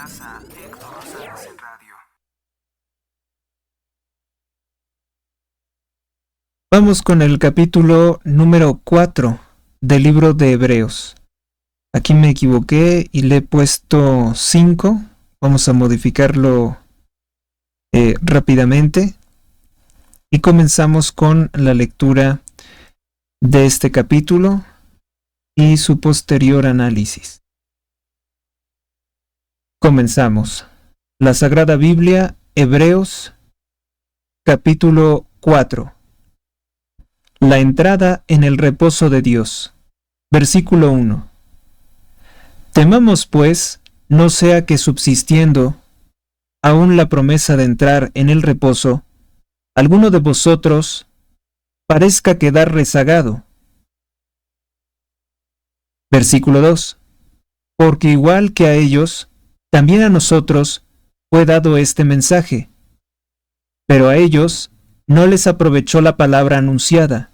Escuchas a Héctor Rosales en radio. Vamos con el capítulo número 4 del libro de Hebreos. Aquí me equivoqué y le he puesto 5. Vamos a modificarlo rápidamente. Y comenzamos con la lectura de este capítulo y su posterior análisis. Comenzamos. La Sagrada Biblia, Hebreos, capítulo 4. La entrada en el reposo de Dios. Versículo 1. Temamos, pues, no sea que subsistiendo aún la promesa de entrar en el reposo, alguno de vosotros parezca quedar rezagado. Versículo 2. Porque igual que a ellos, también a nosotros fue dado este mensaje, pero a ellos no les aprovechó la palabra anunciada,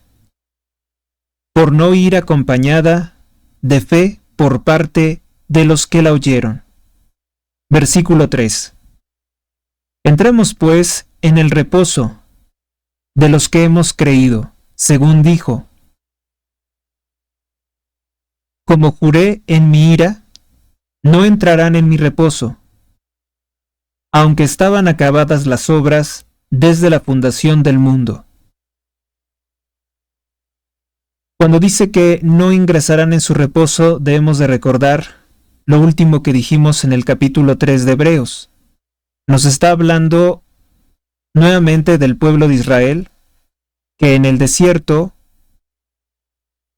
por no ir acompañada de fe por parte de los que la oyeron. Versículo 3. Entremos pues en el reposo de los que hemos creído, según dijo: como juré en mi ira, no entrarán en mi reposo, aunque estaban acabadas las obras desde la fundación del mundo. Cuando dice que no ingresarán en su reposo, debemos de recordar lo último que dijimos en el capítulo 3 de Hebreos. Nos está hablando nuevamente del pueblo de Israel, que en el desierto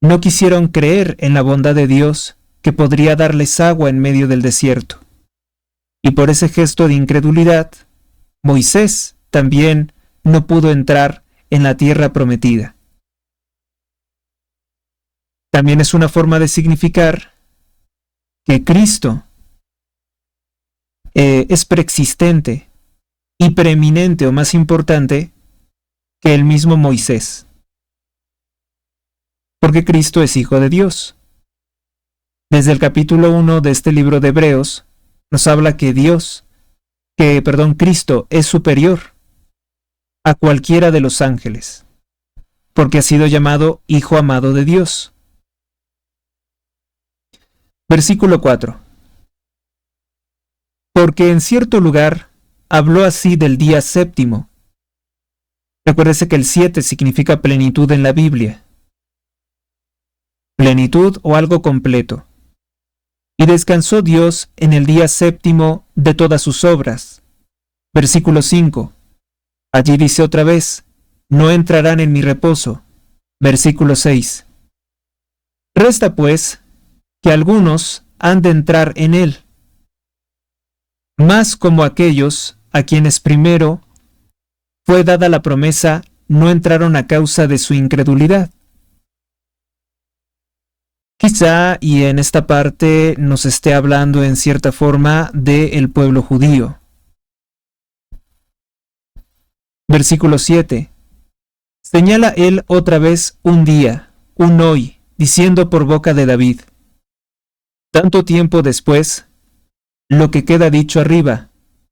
no quisieron creer en la bondad de Dios, que podría darles agua en medio del desierto. Y por ese gesto de incredulidad, Moisés también no pudo entrar en la tierra prometida. También es una forma de significar que Cristo es preexistente y preeminente, o más importante, que el mismo Moisés. Porque Cristo es Hijo de Dios. Desde el capítulo 1 de este libro de Hebreos, nos habla que Cristo es superior a cualquiera de los ángeles, porque ha sido llamado Hijo amado de Dios. Versículo 4. Porque en cierto lugar habló así del día séptimo. Recuérdese que el 7 significa plenitud en la Biblia. Plenitud o algo completo. Y descansó Dios en el día séptimo de todas sus obras. Versículo 5. Allí dice otra vez: no entrarán en mi reposo. Versículo 6. Resta pues que algunos han de entrar en él, más como aquellos a quienes primero fue dada la promesa no entraron a causa de su incredulidad. Quizá, y en esta parte nos esté hablando en cierta forma del pueblo judío. Versículo 7. Señala él otra vez un día, un hoy, diciendo por boca de David: tanto tiempo después, lo que queda dicho arriba: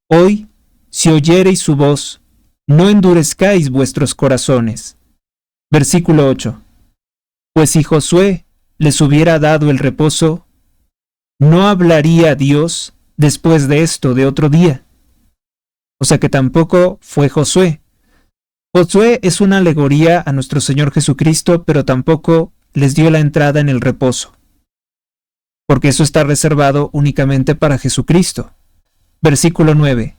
hoy, si oyereis su voz, no endurezcáis vuestros corazones. Versículo 8. Pues si Josué les hubiera dado el reposo, ¿no hablaría Dios después de esto de otro día? O sea que tampoco fue Josué. Josué es una alegoría a nuestro Señor Jesucristo, pero tampoco les dio la entrada en el reposo, porque eso está reservado únicamente para Jesucristo. Versículo 9.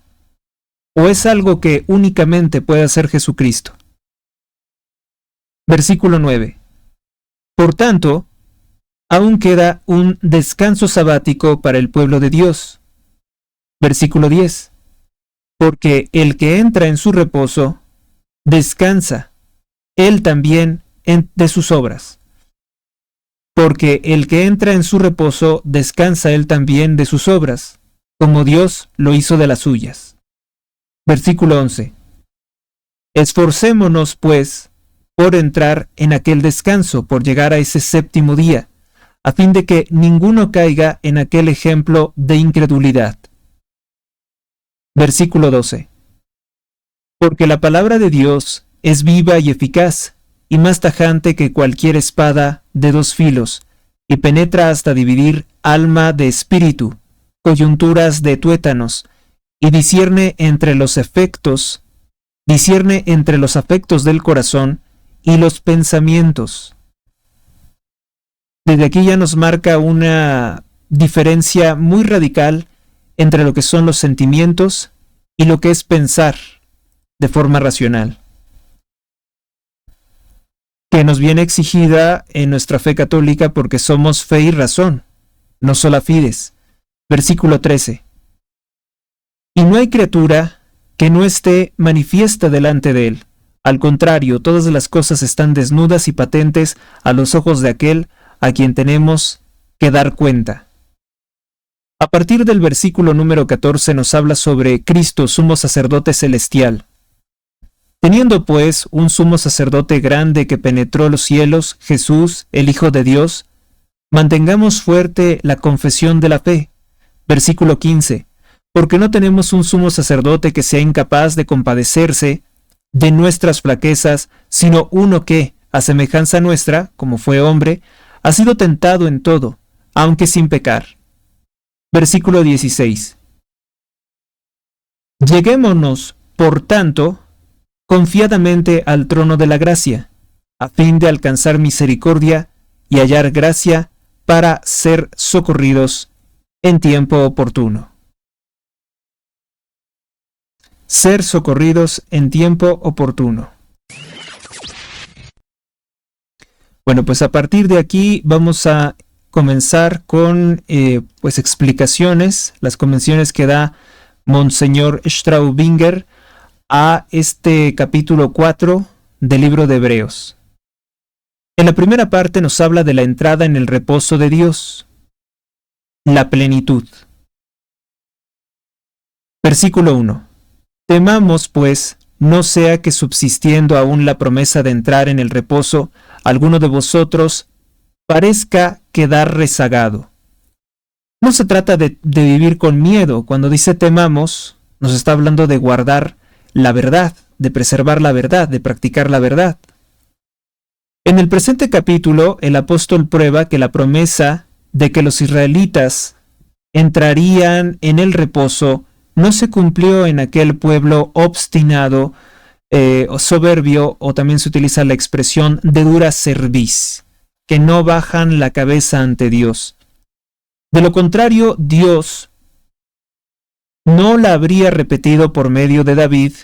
¿O es algo que únicamente puede hacer Jesucristo? Versículo 9. Por tanto, aún queda un descanso sabático para el pueblo de Dios. Versículo 10. Porque el que entra en su reposo, descansa, él también de sus obras. Porque el que entra en su reposo, descansa él también de sus obras, como Dios lo hizo de las suyas. Versículo 11. Esforcémonos, pues, por entrar en aquel descanso, por llegar a ese séptimo día, a fin de que ninguno caiga en aquel ejemplo de incredulidad. Versículo 12. Porque la palabra de Dios es viva y eficaz, y más tajante que cualquier espada de dos filos, y penetra hasta dividir alma de espíritu, coyunturas de tuétanos, y discierne entre los afectos del corazón y los pensamientos. Desde aquí ya nos marca una diferencia muy radical entre lo que son los sentimientos y lo que es pensar de forma racional, que nos viene exigida en nuestra fe católica porque somos fe y razón, no sola fides. Versículo 13. Y no hay criatura que no esté manifiesta delante de él. Al contrario, todas las cosas están desnudas y patentes a los ojos de aquel a quien tenemos que dar cuenta. A partir del versículo número 14 nos habla sobre Cristo, sumo sacerdote celestial. Teniendo pues un sumo sacerdote grande que penetró los cielos, Jesús, el Hijo de Dios, mantengamos fuerte la confesión de la fe. Versículo 15. Porque no tenemos un sumo sacerdote que sea incapaz de compadecerse de nuestras flaquezas, sino uno que, a semejanza nuestra, como fue hombre, ha sido tentado en todo, aunque sin pecar. Versículo 16. Lleguémonos, por tanto, confiadamente al trono de la gracia, a fin de alcanzar misericordia y hallar gracia para ser socorridos en tiempo oportuno. Ser socorridos en tiempo oportuno. Bueno, pues a partir de aquí vamos a comenzar con explicaciones, las convenciones que da Monseñor Straubinger a este capítulo 4 del libro de Hebreos. En la primera parte nos habla de la entrada en el reposo de Dios, la plenitud. Versículo 1. Temamos, pues, no sea que subsistiendo aún la promesa de entrar en el reposo, alguno de vosotros parezca quedar rezagado. No se trata de vivir con miedo. Cuando dice temamos, nos está hablando de guardar la verdad, de preservar la verdad, de practicar la verdad. En el presente capítulo, el apóstol prueba que la promesa de que los israelitas entrarían en el reposo no se cumplió en aquel pueblo obstinado, o soberbio, o también se utiliza la expresión de dura cerviz, que no bajan la cabeza ante Dios. De lo contrario, Dios no la habría repetido por medio de David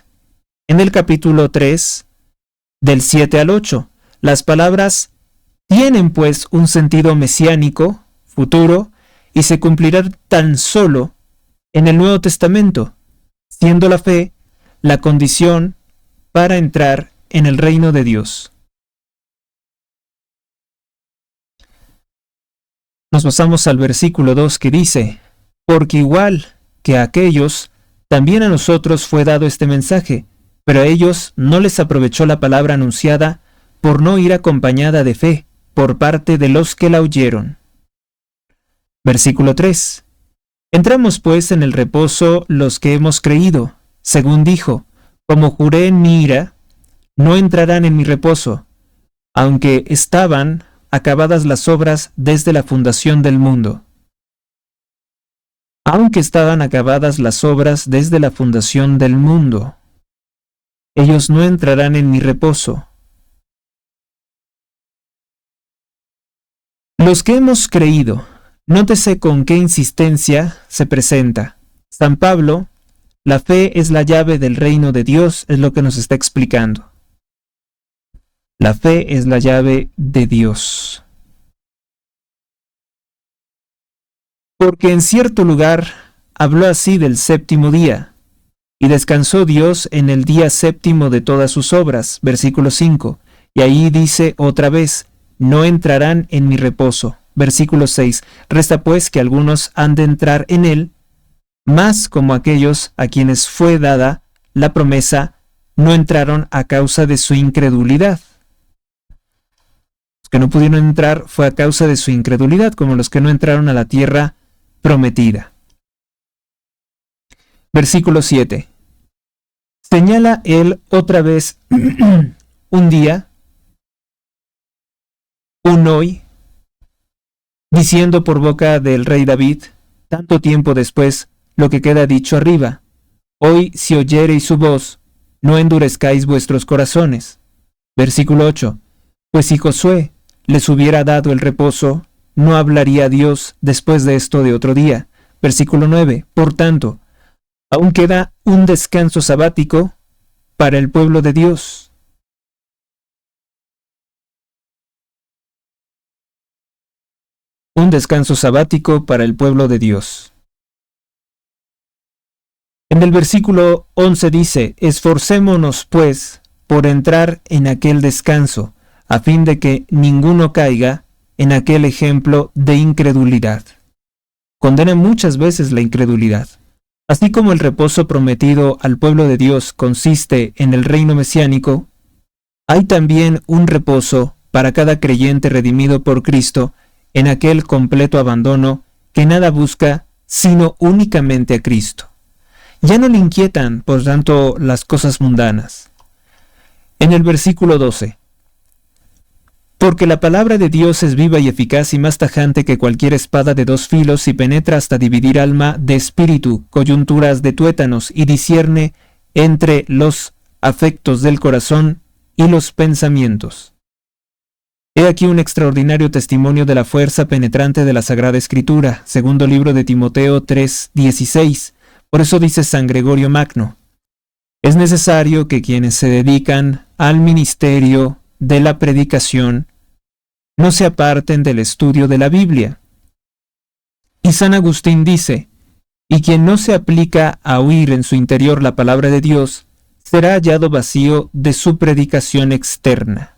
en el capítulo 3, del 7 al 8. Las palabras tienen pues un sentido mesiánico, futuro, y se cumplirán tan solo en el Nuevo Testamento, siendo la fe la condición para entrar en el reino de Dios. Nos pasamos al versículo 2 que dice, porque igual que a aquellos, también a nosotros fue dado este mensaje, pero a ellos no les aprovechó la palabra anunciada por no ir acompañada de fe por parte de los que la oyeron. Versículo 3. Entramos pues en el reposo los que hemos creído, según dijo, como juré en mi ira, no entrarán en mi reposo, aunque estaban acabadas las obras desde la fundación del mundo. Aunque estaban acabadas las obras desde la fundación del mundo, ellos no entrarán en mi reposo. Los que hemos creído, nótese con qué insistencia se presenta. San Pablo, la fe es la llave del reino de Dios, es lo que nos está explicando. La fe es la llave de Dios. Porque en cierto lugar habló así del séptimo día, y descansó Dios en el día séptimo de todas sus obras, versículo 5, y ahí dice otra vez, no entrarán en mi reposo. Versículo 6, resta pues que algunos han de entrar en él, mas como aquellos a quienes fue dada la promesa, no entraron a causa de su incredulidad. Los que no pudieron entrar fue a causa de su incredulidad, como los que no entraron a la tierra prometida. Versículo 7. Señala él otra vez un día, un hoy, diciendo por boca del rey David, tanto tiempo después, lo que queda dicho arriba. Hoy, si oyereis su voz, no endurezcáis vuestros corazones. Versículo 8. Pues si Josué les hubiera dado el reposo, no hablaría Dios después de esto de otro día. Versículo 9. Por tanto, aún queda un descanso sabático para el pueblo de Dios. Un descanso sabático para el pueblo de Dios. En el versículo 11 dice, esforcémonos pues por entrar en aquel descanso, a fin de que ninguno caiga en aquel ejemplo de incredulidad. Condena muchas veces la incredulidad. Así como el reposo prometido al pueblo de Dios consiste en el reino mesiánico, hay también un reposo para cada creyente redimido por Cristo en aquel completo abandono que nada busca sino únicamente a Cristo. Ya no le inquietan, por tanto, las cosas mundanas. En el versículo 12. Porque la palabra de Dios es viva y eficaz y más tajante que cualquier espada de dos filos y penetra hasta dividir alma de espíritu, coyunturas de tuétanos y discierne entre los afectos del corazón y los pensamientos. He aquí un extraordinario testimonio de la fuerza penetrante de la Sagrada Escritura, segundo libro de Timoteo 3:16. Por eso dice San Gregorio Magno, es necesario que quienes se dedican al ministerio de la predicación no se aparten del estudio de la Biblia. Y San Agustín dice, y quien no se aplica a oír en su interior la palabra de Dios, será hallado vacío de su predicación externa.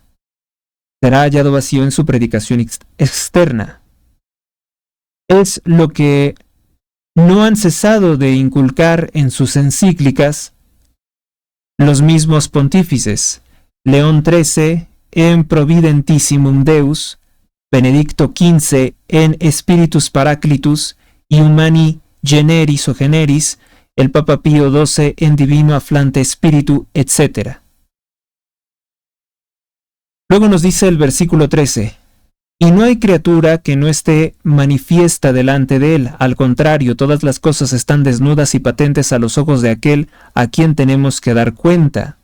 Será hallado vacío en su predicación externa. Es lo que no han cesado de inculcar en sus encíclicas los mismos pontífices, León XIII en Providentissimum Deus, Benedicto XV en Spiritus Paraclitus y Humani Generis o Generis, el Papa Pío XII en Divino Afflante Spiritu, etc. Luego nos dice el versículo 13, y no hay criatura que no esté manifiesta delante de él, al contrario, todas las cosas están desnudas y patentes a los ojos de aquel a quien tenemos que dar cuenta.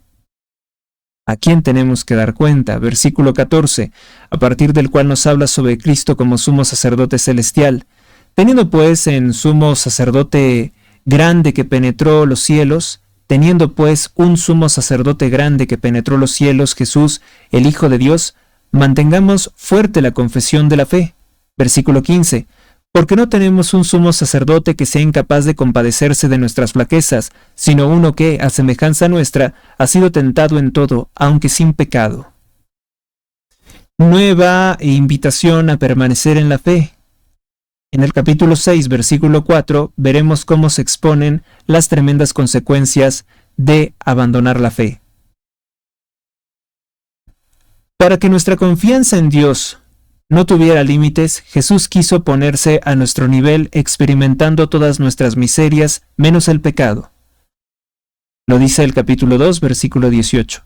¿A quién tenemos que dar cuenta? Versículo 14, a partir del cual nos habla sobre Cristo como sumo sacerdote celestial. Teniendo pues en sumo sacerdote grande que penetró los cielos, teniendo pues un sumo sacerdote grande que penetró los cielos, Jesús, el Hijo de Dios, mantengamos fuerte la confesión de la fe. Versículo 15, porque no tenemos un sumo sacerdote que sea incapaz de compadecerse de nuestras flaquezas, sino uno que, a semejanza nuestra, ha sido tentado en todo, aunque sin pecado. Nueva invitación a permanecer en la fe. En el capítulo 6, versículo 4, veremos cómo se exponen las tremendas consecuencias de abandonar la fe. Para que nuestra confianza en Dios no tuviera límites, Jesús quiso ponerse a nuestro nivel experimentando todas nuestras miserias menos el pecado. Lo dice el capítulo 2, versículo 18.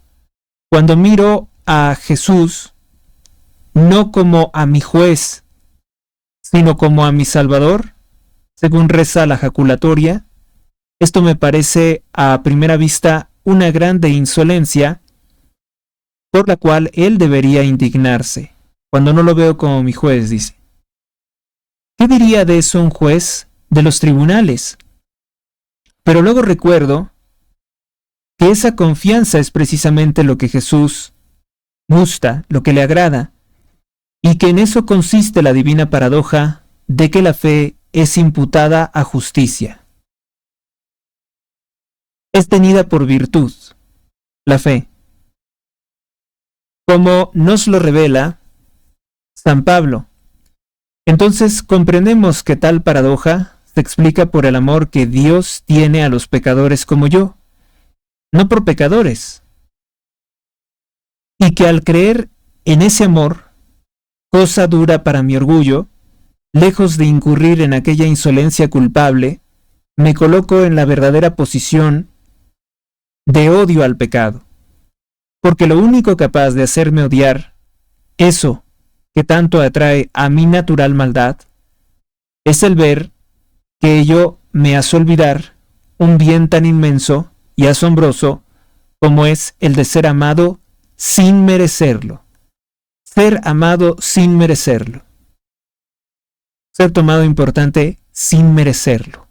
Cuando miro a Jesús, no como a mi juez, sino como a mi Salvador, según reza la jaculatoria, esto me parece a primera vista una grande insolencia por la cual él debería indignarse. Cuando no lo veo como mi juez, dice. ¿Qué diría de eso un juez de los tribunales? Pero luego recuerdo que esa confianza es precisamente lo que Jesús gusta, lo que le agrada, y que en eso consiste la divina paradoja de que la fe es imputada a justicia. Es tenida por virtud, la fe. Como nos lo revela San Pablo. Entonces comprendemos que tal paradoja se explica por el amor que Dios tiene a los pecadores como yo, no por pecadores, y que al creer en ese amor, cosa dura para mi orgullo, lejos de incurrir en aquella insolencia culpable, me coloco en la verdadera posición de odio al pecado. Porque lo único capaz de hacerme odiar eso que tanto atrae a mi natural maldad es el ver que ello me hace olvidar un bien tan inmenso y asombroso como es el de ser amado sin merecerlo. Ser amado sin merecerlo. Ser tomado importante sin merecerlo.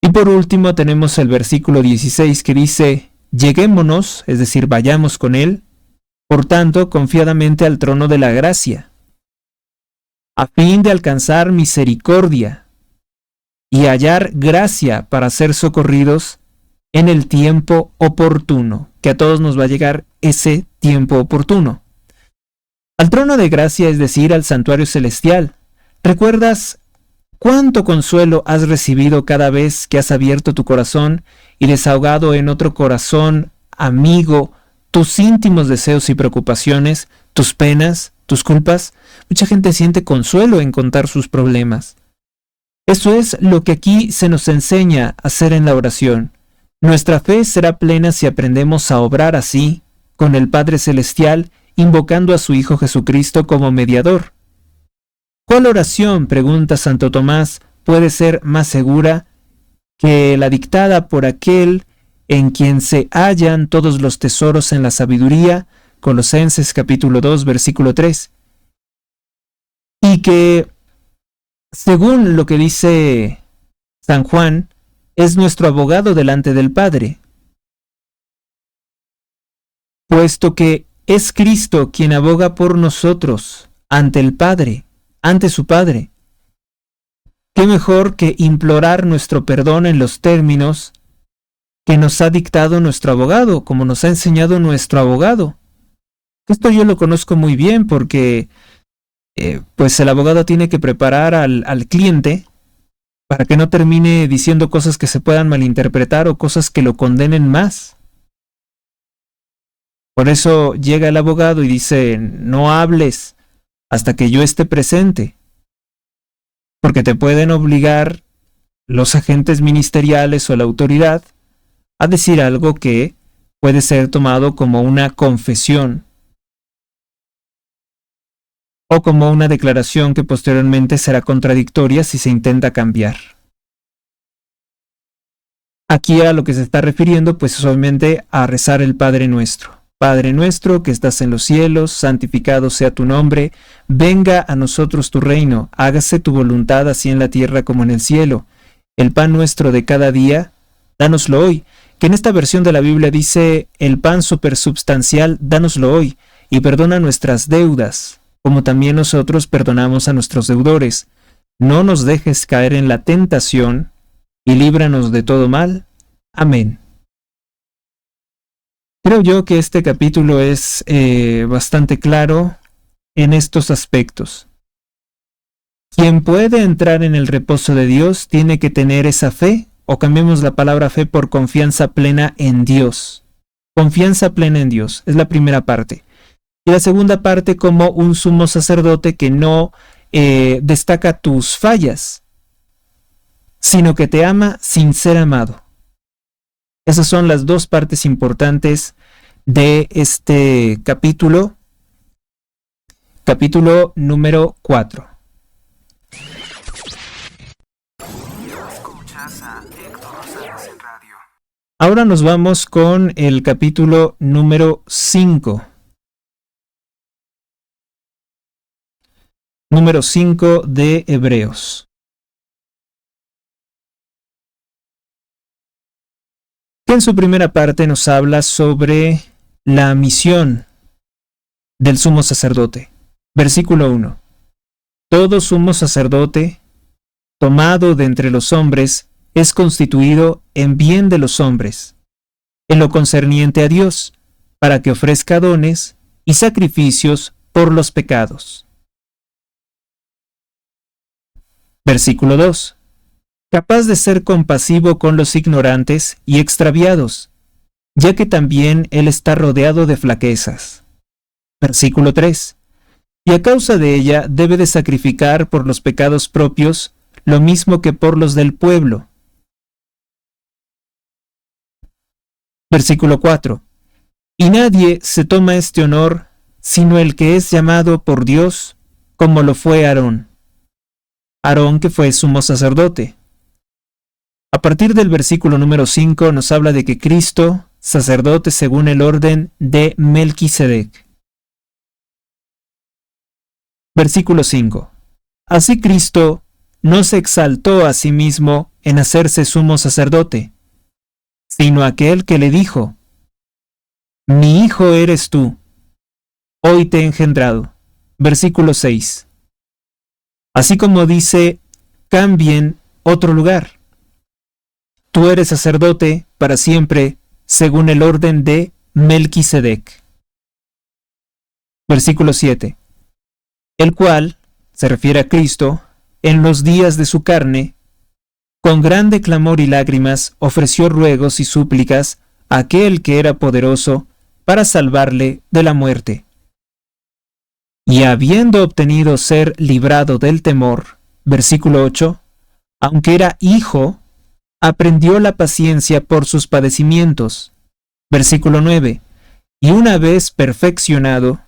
Y por último tenemos el versículo 16 que dice: lleguémonos, es decir, vayamos con él, por tanto, confiadamente al trono de la gracia, a fin de alcanzar misericordia y hallar gracia para ser socorridos en el tiempo oportuno, que a todos nos va a llegar ese tiempo oportuno. Al trono de gracia, es decir, al santuario celestial. ¿Recuerdas cuánto consuelo has recibido cada vez que has abierto tu corazón y desahogado en otro corazón amigo tus íntimos deseos y preocupaciones, tus penas, tus culpas? Mucha gente siente consuelo en contar sus problemas. Eso es lo que aquí se nos enseña a hacer en la oración. Nuestra fe será plena si aprendemos a obrar así, con el Padre Celestial, invocando a su Hijo Jesucristo como mediador. ¿Cuál oración, pregunta Santo Tomás, puede ser más segura que la dictada por aquel en quien se hallan todos los tesoros en la sabiduría? Colosenses capítulo 2, versículo 3. Y que, según lo que dice San Juan, es nuestro abogado delante del Padre, puesto que es Cristo quien aboga por nosotros ante el Padre, ante su Padre. ¿Qué mejor que implorar nuestro perdón en los términos que nos ha dictado nuestro abogado, como nos ha enseñado nuestro abogado? Esto yo lo conozco muy bien porque pues el abogado tiene que preparar al cliente para que no termine diciendo cosas que se puedan malinterpretar o cosas que lo condenen más. Por eso llega el abogado y dice: no hables hasta que yo esté presente, porque te pueden obligar los agentes ministeriales o la autoridad a decir algo que puede ser tomado como una confesión o como una declaración que posteriormente será contradictoria si se intenta cambiar. Aquí a lo que se está refiriendo, pues es obviamente a rezar el Padre Nuestro. Padre nuestro que estás en los cielos, santificado sea tu nombre, venga a nosotros tu reino, hágase tu voluntad así en la tierra como en el cielo. El pan nuestro de cada día, dánoslo hoy, que en esta versión de la Biblia dice el pan supersubstancial, dánoslo hoy, y perdona nuestras deudas, como también nosotros perdonamos a nuestros deudores. No nos dejes caer en la tentación, y líbranos de todo mal. Amén. Creo yo que este capítulo es bastante claro en estos aspectos. Quien puede entrar en el reposo de Dios tiene que tener esa fe, o cambiemos la palabra fe por confianza plena en Dios. Confianza plena en Dios, es la primera parte. Y la segunda parte, como un sumo sacerdote que no destaca tus fallas, sino que te ama sin ser amado. Esas son las dos partes importantes de este capítulo número 4. Escuchas a Héctor Sánchez en radio. Ahora nos vamos con el capítulo número 5. Número 5 de Hebreos. Que en su primera parte nos habla sobre la misión del sumo sacerdote. Versículo 1. Todo sumo sacerdote, tomado de entre los hombres, es constituido en bien de los hombres, en lo concerniente a Dios, para que ofrezca dones y sacrificios por los pecados. Versículo 2. Capaz de ser compasivo con los ignorantes y extraviados, ya que también él está rodeado de flaquezas. Versículo 3. Y a causa de ella debe de sacrificar por los pecados propios lo mismo que por los del pueblo. Versículo 4. Y nadie se toma este honor sino el que es llamado por Dios, como lo fue Aarón. Aarón, que fue sumo sacerdote. A partir del versículo número 5 nos habla de que Cristo, sacerdote según el orden de Melquisedec. Versículo 5. Así Cristo no se exaltó a sí mismo en hacerse sumo sacerdote, sino aquel que le dijo: Mi hijo eres tú, hoy te he engendrado. Versículo 6. Así como dice, cambien otro lugar. Tú eres sacerdote para siempre, según el orden de Melquisedec. Versículo 7. El cual, se refiere a Cristo, en los días de su carne, con grande clamor y lágrimas ofreció ruegos y súplicas a aquel que era poderoso para salvarle de la muerte. Y habiendo obtenido ser librado del temor, versículo 8, aunque era hijo, aprendió la paciencia por sus padecimientos. Versículo 9, y una vez perfeccionado,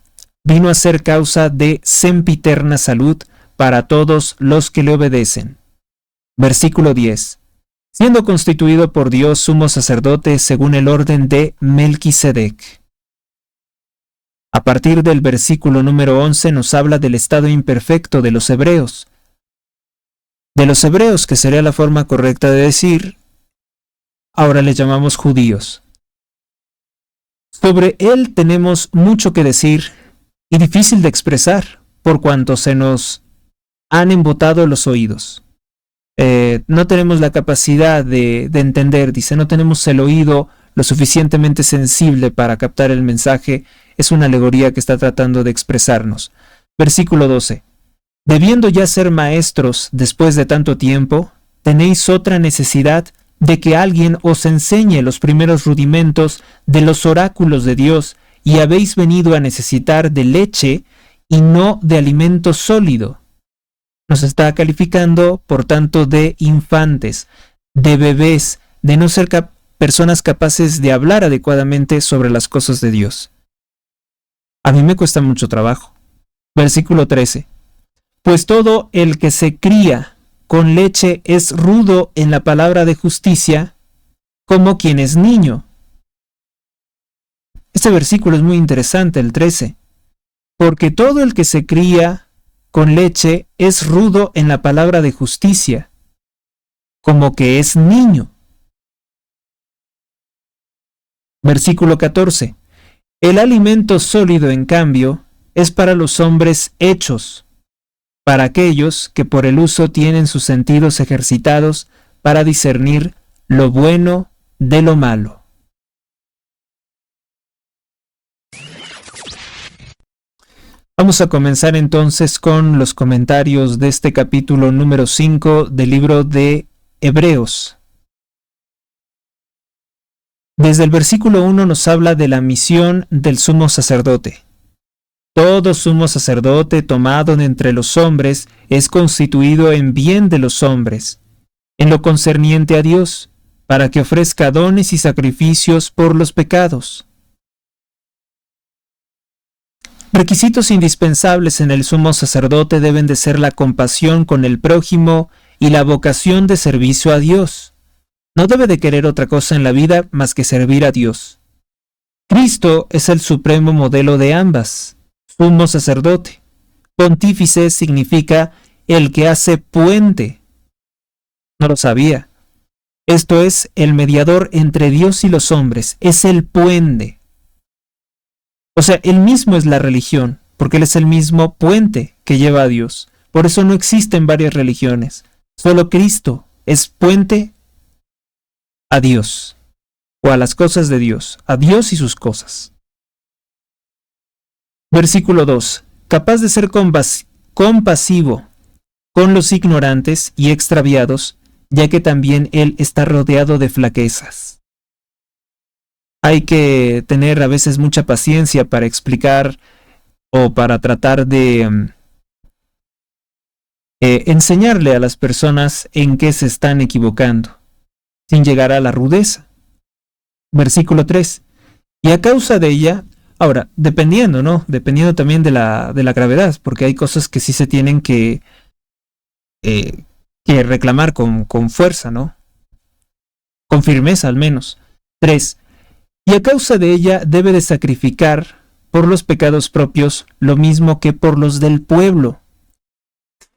vino a ser causa de sempiterna salud para todos los que le obedecen. Versículo 10, siendo constituido por Dios sumo sacerdote según el orden de Melquisedec. A partir del versículo número 11 nos habla del estado imperfecto de los hebreos. De los hebreos, que sería la forma correcta de decir, ahora les llamamos judíos. Sobre él tenemos mucho que decir y difícil de expresar, por cuanto se nos han embotado los oídos. No tenemos la capacidad de entender, dice, no tenemos el oído lo suficientemente sensible para captar el mensaje. Es una alegoría que está tratando de expresarnos. Versículo 12. Debiendo ya ser maestros después de tanto tiempo, tenéis otra necesidad de que alguien os enseñe los primeros rudimentos de los oráculos de Dios, y habéis venido a necesitar de leche y no de alimento sólido. Nos está calificando, por tanto, de infantes, de bebés, de no ser personas capaces de hablar adecuadamente sobre las cosas de Dios. A mí me cuesta mucho trabajo. Versículo 13. Pues todo el que se cría con leche es rudo en la palabra de justicia, como quien es niño. Este versículo es muy interesante, el 13. Porque todo el que se cría con leche es rudo en la palabra de justicia, como que es niño. Versículo 14. El alimento sólido, en cambio, es para los hombres hechos, para aquellos que por el uso tienen sus sentidos ejercitados para discernir lo bueno de lo malo. Vamos a comenzar entonces con los comentarios de este capítulo número 5 del libro de Hebreos. Desde el versículo 1 nos habla de la misión del sumo sacerdote. Todo sumo sacerdote tomado de entre los hombres es constituido en bien de los hombres, en lo concerniente a Dios, para que ofrezca dones y sacrificios por los pecados. Requisitos indispensables en el sumo sacerdote deben de ser la compasión con el prójimo y la vocación de servicio a Dios. No debe de querer otra cosa en la vida más que servir a Dios. Cristo es el supremo modelo de ambas. Sumo sacerdote. Pontífice significa el que hace puente. No lo sabía. Esto es el mediador entre Dios y los hombres. Es el puente. O sea, él mismo es la religión, porque él es el mismo puente que lleva a Dios. Por eso no existen varias religiones. Solo Cristo es puente a Dios, o a las cosas de Dios, a Dios y sus cosas. Versículo 2. Capaz de ser compasivo con los ignorantes y extraviados, ya que también él está rodeado de flaquezas. Hay que tener a veces mucha paciencia para explicar o para tratar de enseñarle a las personas en qué se están equivocando, sin llegar a la rudeza. Versículo 3. Y a causa de ella, ahora, dependiendo, ¿no? Dependiendo también de la gravedad, porque hay cosas que sí se tienen que reclamar con fuerza, ¿no? Con firmeza al menos. 3. Y a causa de ella debe de sacrificar por los pecados propios lo mismo que por los del pueblo.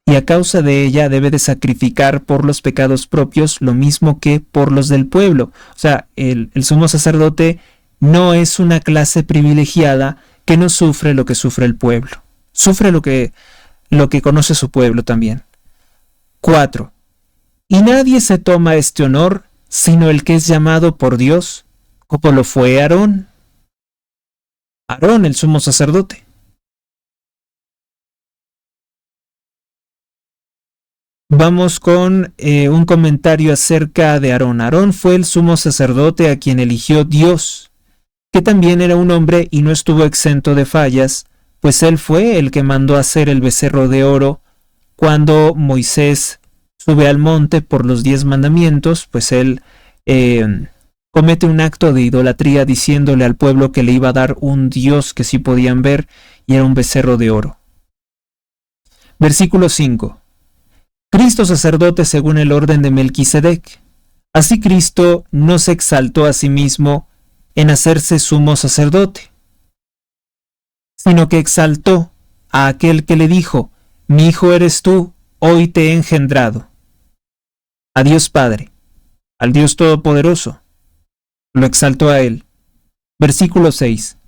Y a causa de ella debe de sacrificar por los pecados propios lo mismo que por los del pueblo. O sea, el sumo sacerdote no es una clase privilegiada que no sufre lo que sufre el pueblo. Sufre lo que conoce su pueblo también. 4. Y nadie se toma este honor sino el que es llamado por Dios, como lo fue Aarón. Aarón, el sumo sacerdote. Vamos con un comentario acerca de Aarón. Aarón fue el sumo sacerdote a quien eligió Dios, que también era un hombre y no estuvo exento de fallas, pues él fue el que mandó hacer el becerro de oro cuando Moisés sube al monte por los 10 mandamientos, pues él comete un acto de idolatría diciéndole al pueblo que le iba a dar un Dios que sí podían ver y era un becerro de oro. Versículo 5. Cristo sacerdote según el orden de Melquisedec. Así Cristo no se exaltó a sí mismo en hacerse sumo sacerdote, sino que exaltó a aquel que le dijo: mi hijo eres tú, hoy te he engendrado. A Dios Padre, al Dios Todopoderoso, lo exaltó a él. Versículo 6.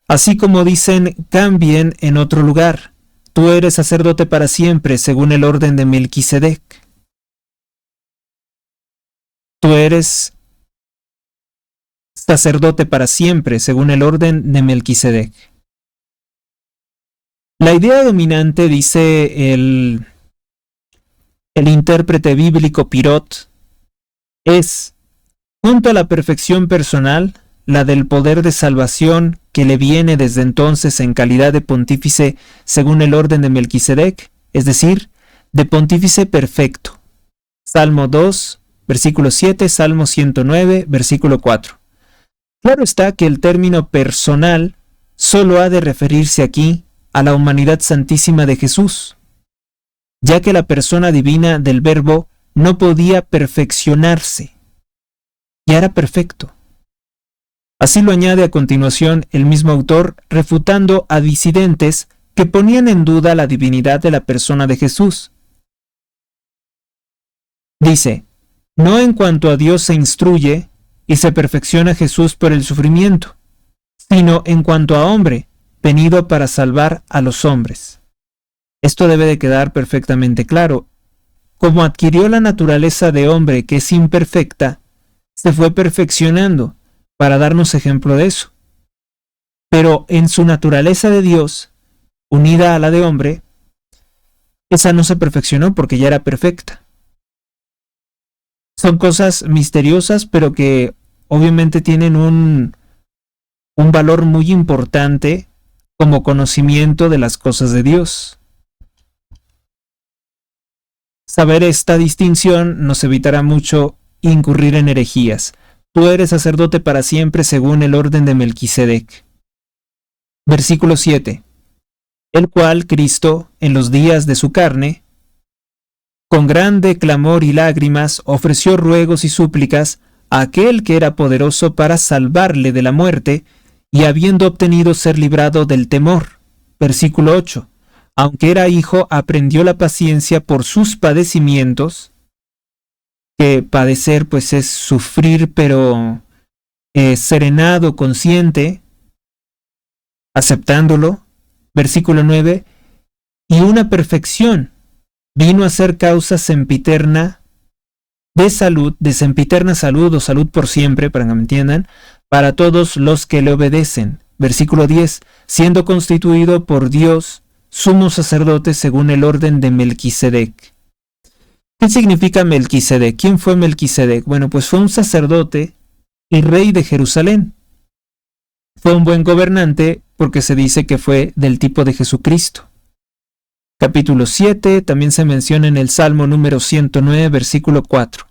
Así como dicen, cambien en otro lugar. Tú eres sacerdote para siempre, según el orden de Melquisedec. Tú eres sacerdote para siempre, según el orden de Melquisedec. La idea dominante, dice el intérprete bíblico Pirot, es, junto a la perfección personal, la del poder de salvación que le viene desde entonces en calidad de pontífice según el orden de Melquisedec, es decir, de pontífice perfecto. Salmo 2, versículo 7, Salmo 109, versículo 4. Claro está que el término personal solo ha de referirse aquí a la humanidad santísima de Jesús, ya que la persona divina del Verbo no podía perfeccionarse, ya era perfecto. Así lo añade a continuación el mismo autor, refutando a disidentes que ponían en duda la divinidad de la persona de Jesús. Dice, no en cuanto a Dios se instruye y se perfecciona Jesús por el sufrimiento, sino en cuanto a hombre, venido para salvar a los hombres. Esto debe de quedar perfectamente claro. Como adquirió la naturaleza de hombre que es imperfecta, se fue perfeccionando para darnos ejemplo de eso. Pero en su naturaleza de Dios, unida a la de hombre, esa no se perfeccionó porque ya era perfecta. Son cosas misteriosas, pero que obviamente tienen un valor muy importante como conocimiento de las cosas de Dios. Saber esta distinción nos evitará mucho incurrir en herejías. Tú eres sacerdote para siempre según el orden de Melquisedec. Versículo 7. El cual Cristo, en los días de su carne, con grande clamor y lágrimas, ofreció ruegos y súplicas a aquel que era poderoso para salvarle de la muerte, y habiendo obtenido ser librado del temor. Versículo 8. Aunque era hijo, aprendió la paciencia por sus padecimientos, que padecer pues es sufrir, pero serenado, consciente, aceptándolo. Versículo 9. Y una perfección vino a ser causa sempiterna de salud, de sempiterna salud o salud por siempre, para que me entiendan, para todos los que le obedecen. Versículo 10. Siendo constituido por Dios sumo sacerdote según el orden de Melquisedec. ¿Qué significa Melquisedec? ¿Quién fue Melquisedec? Bueno, pues fue un sacerdote y rey de Jerusalén. Fue un buen gobernante porque se dice que fue del tipo de Jesucristo. capítulo 7, también se menciona en el Salmo número 109, versículo 4.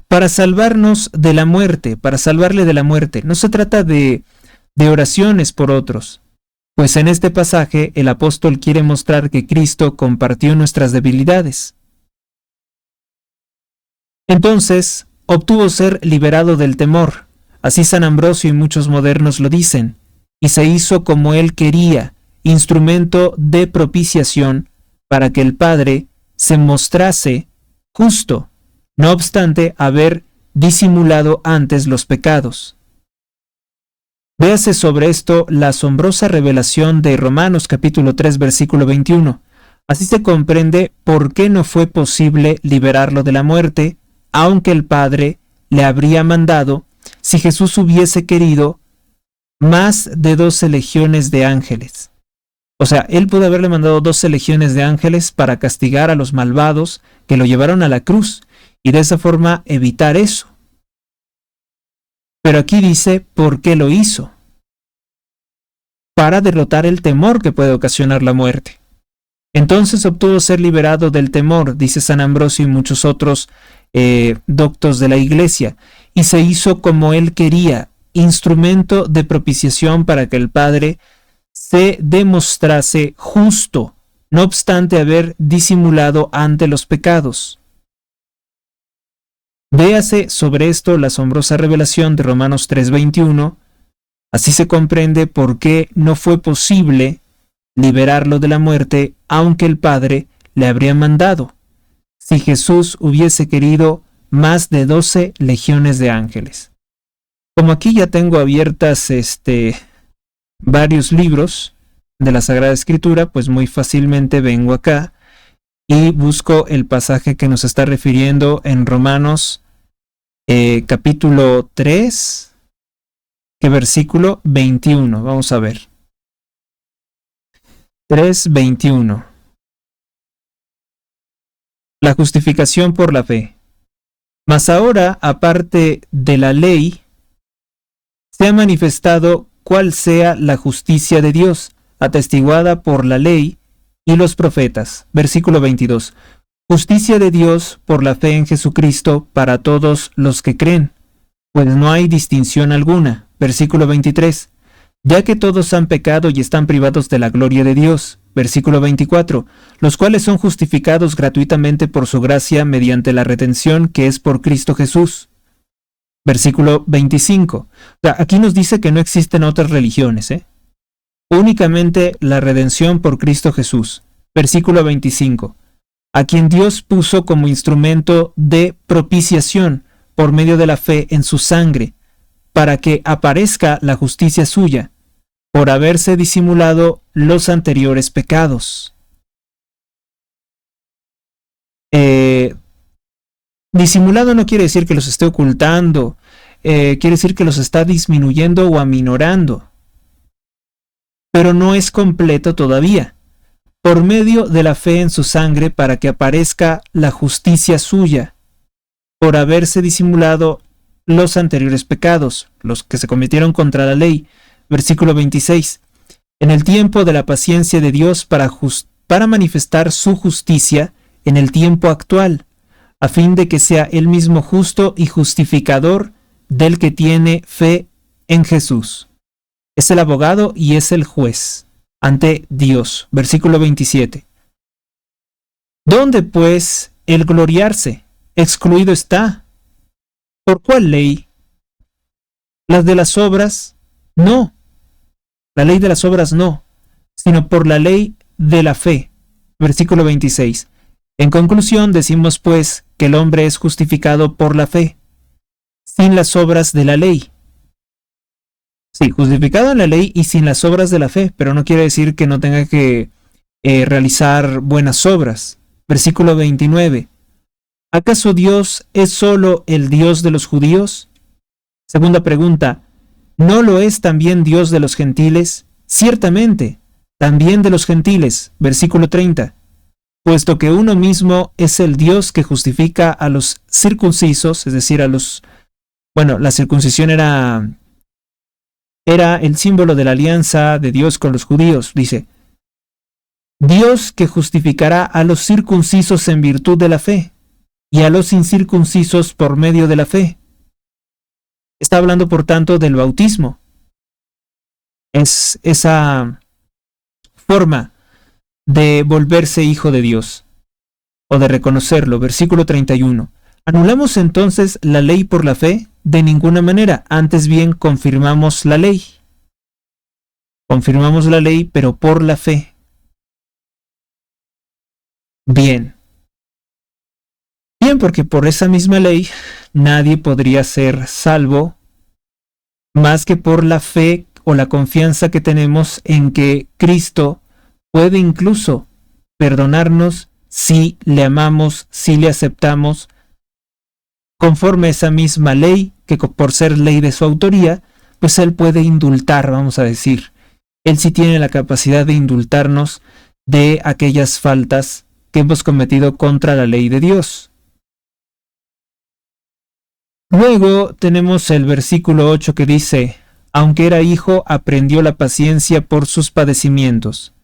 Para salvarnos de la muerte, para salvarle de la muerte. No se trata de oraciones por otros, pues en este pasaje el apóstol quiere mostrar que Cristo compartió nuestras debilidades. Entonces, obtuvo ser liberado del temor. Así San Ambrosio y muchos modernos lo dicen, y se hizo como él quería, instrumento de propiciación para que el Padre se mostrase justo, no obstante haber disimulado antes los pecados. Véase sobre esto la asombrosa revelación de Romanos capítulo 3 versículo 21. Así se comprende por qué no fue posible liberarlo de la muerte, aunque el Padre le habría mandado, si Jesús hubiese querido, más de 12 legiones de ángeles. O sea, él pudo haberle mandado 12 legiones de ángeles para castigar a los malvados que lo llevaron a la cruz y de esa forma evitar eso. Pero aquí dice por qué lo hizo. Para derrotar el temor que puede ocasionar la muerte. Entonces obtuvo ser liberado del temor, dice San Ambrosio y muchos otros doctos de la Iglesia, y se hizo como él quería, instrumento de propiciación para que el Padre se demostrase justo, no obstante haber disimulado ante los pecados. Véase sobre esto la asombrosa revelación de Romanos 3:21. Así se comprende por qué no fue posible liberarlo de la muerte, aunque el Padre le habría mandado, si Jesús hubiese querido, más de 12 legiones de ángeles. Como aquí ya tengo abiertas varios libros de la Sagrada Escritura, pues muy fácilmente vengo acá y busco el pasaje que nos está refiriendo en Romanos capítulo 3, que versículo 21. Vamos a ver. 3:21. La justificación por la fe. Mas ahora, aparte de la ley, se ha manifestado cuál sea la justicia de Dios, atestiguada por la ley y los profetas. Versículo 22. Justicia de Dios por la fe en Jesucristo para todos los que creen, pues no hay distinción alguna. Versículo 23. Ya que todos han pecado y están privados de la gloria de Dios. Versículo 24. Los cuales son justificados gratuitamente por su gracia mediante la redención que es por Cristo Jesús. Versículo 25. O sea, aquí nos dice que no existen otras religiones, únicamente la redención por Cristo Jesús. Versículo 25. A quien Dios puso como instrumento de propiciación por medio de la fe en su sangre, para que aparezca la justicia suya, por haberse disimulado los anteriores pecados. Disimulado no quiere decir que los esté ocultando, quiere decir que los está disminuyendo o aminorando, pero no es completo todavía. Por medio de la fe en su sangre, para que aparezca la justicia suya, por haberse disimulado los anteriores pecados, los que se cometieron contra la ley. Versículo 26. En el tiempo de la paciencia de Dios para manifestar su justicia en el tiempo actual, a fin de que sea él mismo justo y justificador del que tiene fe en Jesús. Es el abogado y es el juez ante Dios. Versículo 27. ¿Dónde pues el gloriarse? Excluido está. ¿Por cuál ley? ¿Las de las obras? No. La ley de las obras no, sino por la ley de la fe. Versículo 26. En conclusión, decimos pues que el hombre es justificado por la fe, sin las obras de la ley. Sí, justificado en la ley y sin las obras de la fe, pero no quiere decir que no tenga que realizar buenas obras. Versículo 29. ¿Acaso Dios es solo el Dios de los judíos? Segunda pregunta. ¿No lo es también Dios de los gentiles? Ciertamente, también de los gentiles. Versículo 30. Puesto que uno mismo es el Dios que justifica a los circuncisos, es decir, a los... Bueno, la circuncisión era el símbolo de la alianza de Dios con los judíos. Dice, Dios que justificará a los circuncisos en virtud de la fe y a los incircuncisos por medio de la fe. Está hablando, por tanto, del bautismo. Es esa forma de volverse hijo de Dios o de reconocerlo. Versículo 31. ¿Anulamos entonces la ley por la fe? De ninguna manera, antes bien confirmamos la ley. Confirmamos la ley, pero por la fe. Bien, porque por esa misma ley nadie podría ser salvo más que por la fe o la confianza que tenemos en que Cristo puede incluso perdonarnos si le amamos, si le aceptamos, conforme a esa misma ley, que por ser ley de su autoría, pues Él puede indultar, vamos a decir. Él sí tiene la capacidad de indultarnos de aquellas faltas que hemos cometido contra la ley de Dios. Luego tenemos el versículo 8 que dice: aunque era hijo, aprendió la paciencia por sus padecimientos.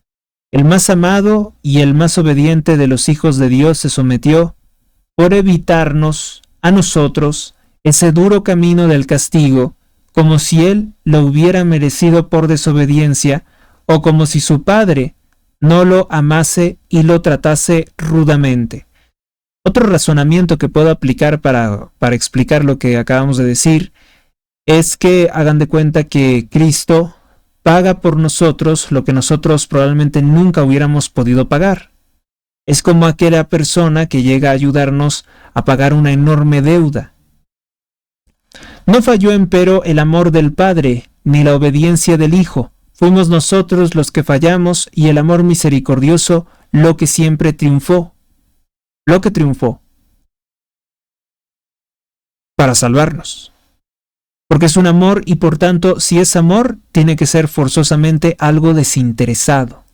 El más amado y el más obediente de los hijos de Dios se sometió por evitarnos a nosotros ese duro camino del castigo, como si él lo hubiera merecido por desobediencia, o como si su padre no lo amase y lo tratase rudamente. Otro razonamiento que puedo aplicar para explicar lo que acabamos de decir es que hagan de cuenta que Cristo paga por nosotros lo que nosotros probablemente nunca hubiéramos podido pagar. Es como aquella persona que llega a ayudarnos a pagar una enorme deuda. No falló empero el amor del Padre, ni la obediencia del Hijo. Fuimos nosotros los que fallamos, y el amor misericordioso lo que siempre triunfó. Lo que triunfó para salvarnos. Porque es un amor, y por tanto, si es amor, tiene que ser forzosamente algo desinteresado.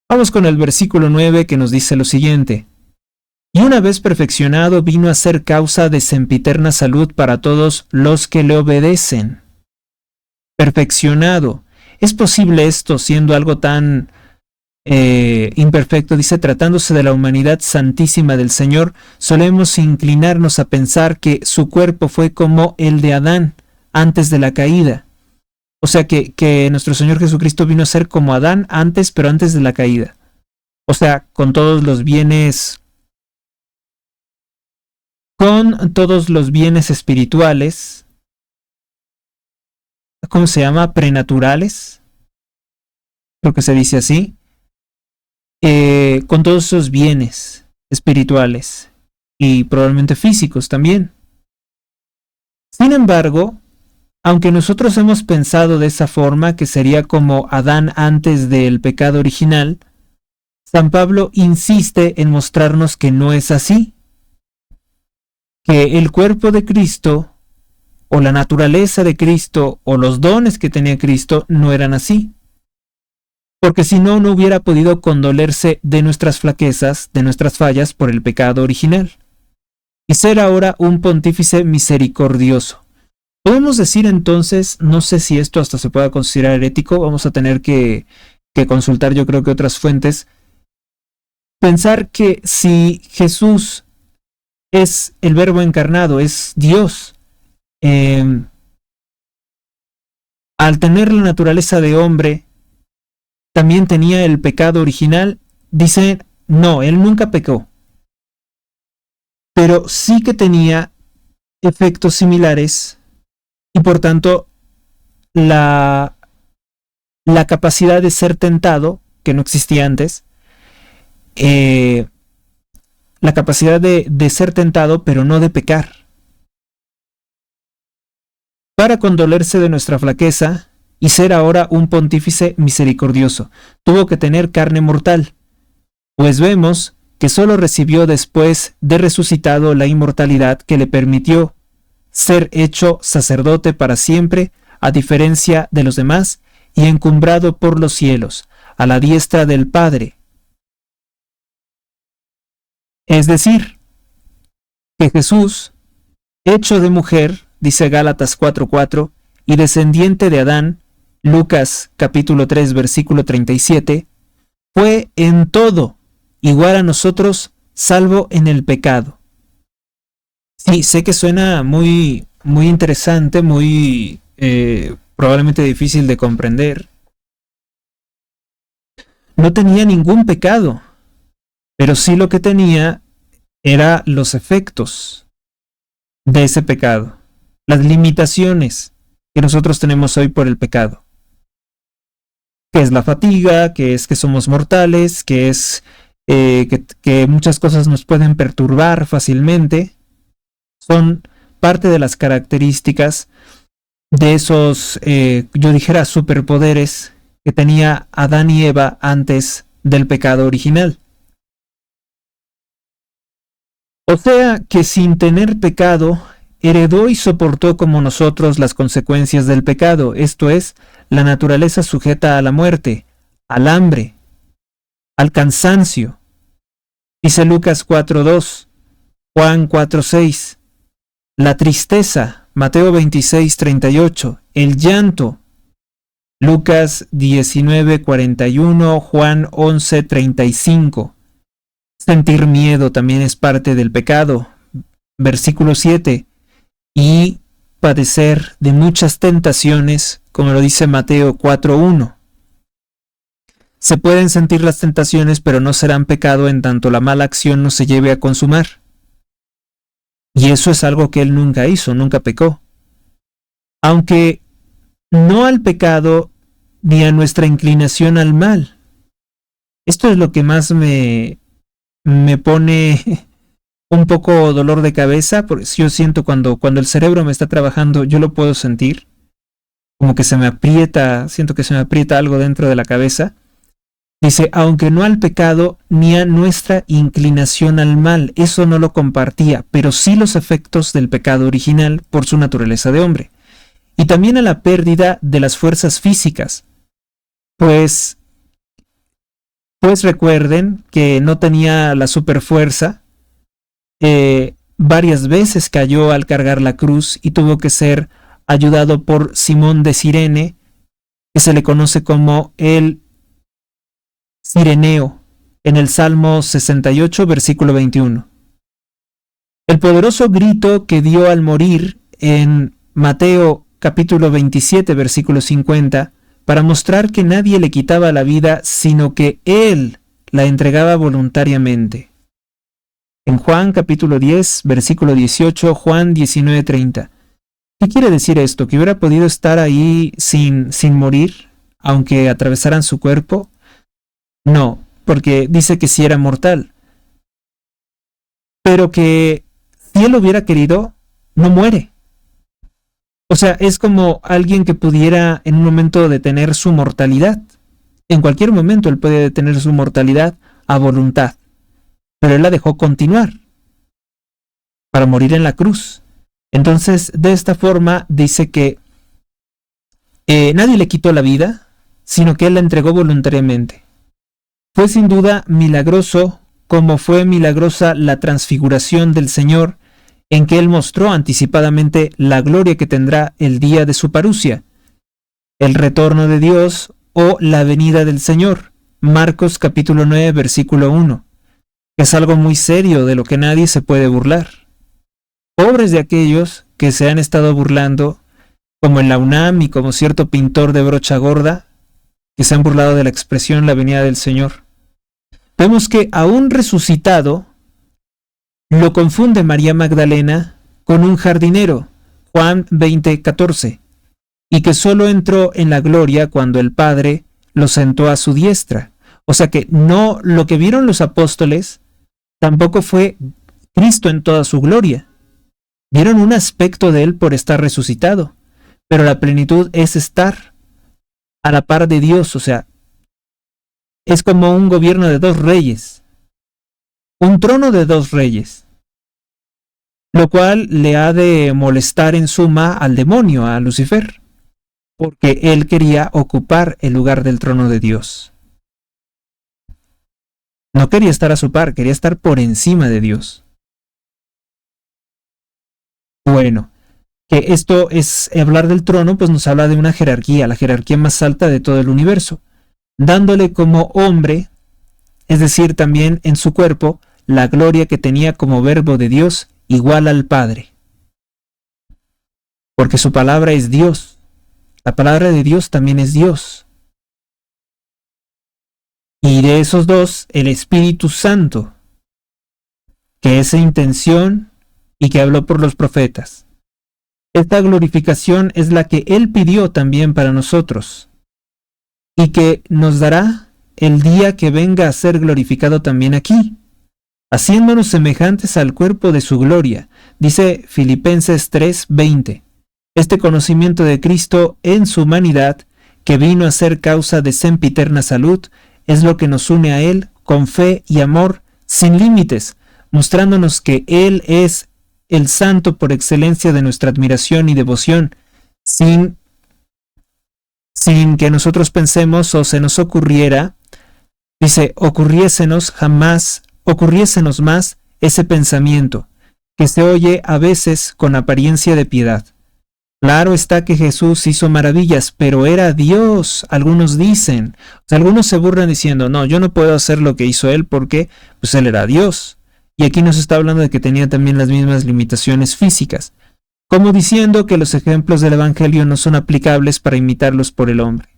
Vamos con el versículo 9, que nos dice lo siguiente: y una vez perfeccionado, vino a ser causa de sempiterna salud para todos los que le obedecen. Perfeccionado. ¿Es posible esto siendo algo tan imperfecto? Dice: tratándose de la humanidad santísima del Señor, solemos inclinarnos a pensar que su cuerpo fue como el de Adán antes de la caída. O sea que nuestro Señor Jesucristo vino a ser como Adán antes, pero antes de la caída. O sea, con todos los bienes espirituales, ¿cómo se llama? Prenaturales, creo que se dice así. Con todos esos bienes espirituales y probablemente físicos también. Sin embargo, aunque nosotros hemos pensado de esa forma, que sería como Adán antes del pecado original, San Pablo insiste en mostrarnos que no es así, que el cuerpo de Cristo, o la naturaleza de Cristo, o los dones que tenía Cristo, no eran así. Porque si no, no hubiera podido condolerse de nuestras flaquezas, de nuestras fallas por el pecado original, y ser ahora un pontífice misericordioso. Podemos decir entonces, no sé si esto hasta se pueda considerar herético, vamos a tener que consultar, yo creo que otras fuentes, pensar que si Jesús es el Verbo encarnado, es Dios, al tener la naturaleza de hombre, también tenía el pecado original. Dice, no, él nunca pecó, pero sí que tenía efectos similares, y por tanto la capacidad de ser tentado, que no existía antes, la capacidad de ser tentado, pero no de pecar. Para condolerse de nuestra flaqueza y ser ahora un pontífice misericordioso, tuvo que tener carne mortal, pues vemos que solo recibió después de resucitado la inmortalidad que le permitió ser hecho sacerdote para siempre, a diferencia de los demás, y encumbrado por los cielos, a la diestra del Padre. Es decir, que Jesús, hecho de mujer, dice Gálatas 4:4, y descendiente de Adán, Lucas capítulo 3 versículo 37, fue en todo igual a nosotros, salvo en el pecado. Sí, sé que suena muy interesante, muy probablemente difícil de comprender. No tenía ningún pecado, pero sí lo que tenía era los efectos de ese pecado, las limitaciones que nosotros tenemos hoy por el pecado, que es la fatiga, que es que somos mortales, que es que muchas cosas nos pueden perturbar fácilmente. Son parte de las características de esos, yo dijera, superpoderes que tenía Adán y Eva antes del pecado original. O sea que sin tener pecado, heredó y soportó como nosotros las consecuencias del pecado, esto es, la naturaleza sujeta a la muerte, al hambre, al cansancio. Dice Lucas 4:2, Juan 4:6, la tristeza, Mateo 26:38, el llanto, Lucas 19:41, Juan 11:35. Sentir miedo también es parte del pecado, versículo 7, y padecer de muchas tentaciones, como lo dice Mateo 4:1. Se pueden sentir las tentaciones, pero no serán pecado en tanto la mala acción no se lleve a consumar. Y eso es algo que él nunca hizo, nunca pecó. Aunque no al pecado ni a nuestra inclinación al mal. Esto es lo que más me pone un poco dolor de cabeza, porque yo siento cuando el cerebro me está trabajando, yo lo puedo sentir, como que se me aprieta, siento que se me aprieta algo dentro de la cabeza. Dice, aunque no al pecado ni a nuestra inclinación al mal, eso no lo compartía, pero sí los efectos del pecado original por su naturaleza de hombre. Y también a la pérdida de las fuerzas físicas, pues recuerden que no tenía la superfuerza, varias veces cayó al cargar la cruz y tuvo que ser ayudado por Simón de Cirene, que se le conoce como el Cireneo, en el Salmo 68, versículo 21. El poderoso grito que dio al morir en Mateo capítulo 27, versículo 50, para mostrar que nadie le quitaba la vida, sino que él la entregaba voluntariamente. En Juan capítulo 10, versículo 18, Juan 19:30. ¿Qué quiere decir esto? ¿Que hubiera podido estar ahí sin morir, aunque atravesaran su cuerpo? No, porque dice que sí era mortal. Pero que si él hubiera querido, no muere. O sea, es como alguien que pudiera en un momento detener su mortalidad. En cualquier momento él puede detener su mortalidad a voluntad. Pero él la dejó continuar para morir en la cruz. Entonces, de esta forma dice que nadie le quitó la vida, sino que él la entregó voluntariamente. Fue sin duda milagroso, como fue milagrosa la transfiguración del Señor, en que él mostró anticipadamente la gloria que tendrá el día de su parucia, el retorno de Dios o la venida del Señor. Marcos capítulo 9, versículo 1, que es algo muy serio de lo que nadie se puede burlar. Pobres de aquellos que se han estado burlando, como en la UNAM y como cierto pintor de brocha gorda, que se han burlado de la expresión la venida del Señor. Vemos que aún resucitado, lo confunde María Magdalena con un jardinero, Juan 20:14, y que solo entró en la gloria cuando el Padre lo sentó a su diestra. O sea que no, lo que vieron los apóstoles tampoco fue Cristo en toda su gloria. Vieron un aspecto de él por estar resucitado, pero la plenitud es estar a la par de Dios, o sea, es como un gobierno de dos reyes, un trono de dos reyes, lo cual le ha de molestar en suma al demonio, a Lucifer, porque él quería ocupar el lugar del trono de Dios. No quería estar a su par, quería estar por encima de Dios. Bueno, que esto es hablar del trono, pues nos habla de una jerarquía, la jerarquía más alta de todo el universo, dándole como hombre es decir, también en su cuerpo, la gloria que tenía como verbo de Dios igual al Padre. Porque su palabra es Dios. La palabra de Dios también es Dios. Y de esos dos, el Espíritu Santo, que es intención y que habló por los profetas. Esta glorificación es la que Él pidió también para nosotros y que nos dará el día que venga a ser glorificado también aquí, haciéndonos semejantes al cuerpo de su gloria, dice Filipenses 3:20. Este conocimiento de Cristo en su humanidad, que vino a ser causa de sempiterna salud, es lo que nos une a Él con fe y amor sin límites, mostrándonos que Él es el santo por excelencia de nuestra admiración y devoción, sin que nosotros pensemos o se nos ocurriera, dice, ocurriésenos más ese pensamiento, que se oye a veces con apariencia de piedad. Claro está que Jesús hizo maravillas, pero era Dios, algunos dicen. O sea, algunos se burlan diciendo, no, yo no puedo hacer lo que hizo Él porque pues Él era Dios. Y aquí nos está hablando de que tenía también las mismas limitaciones físicas, como diciendo que los ejemplos del Evangelio no son aplicables para imitarlos por el hombre.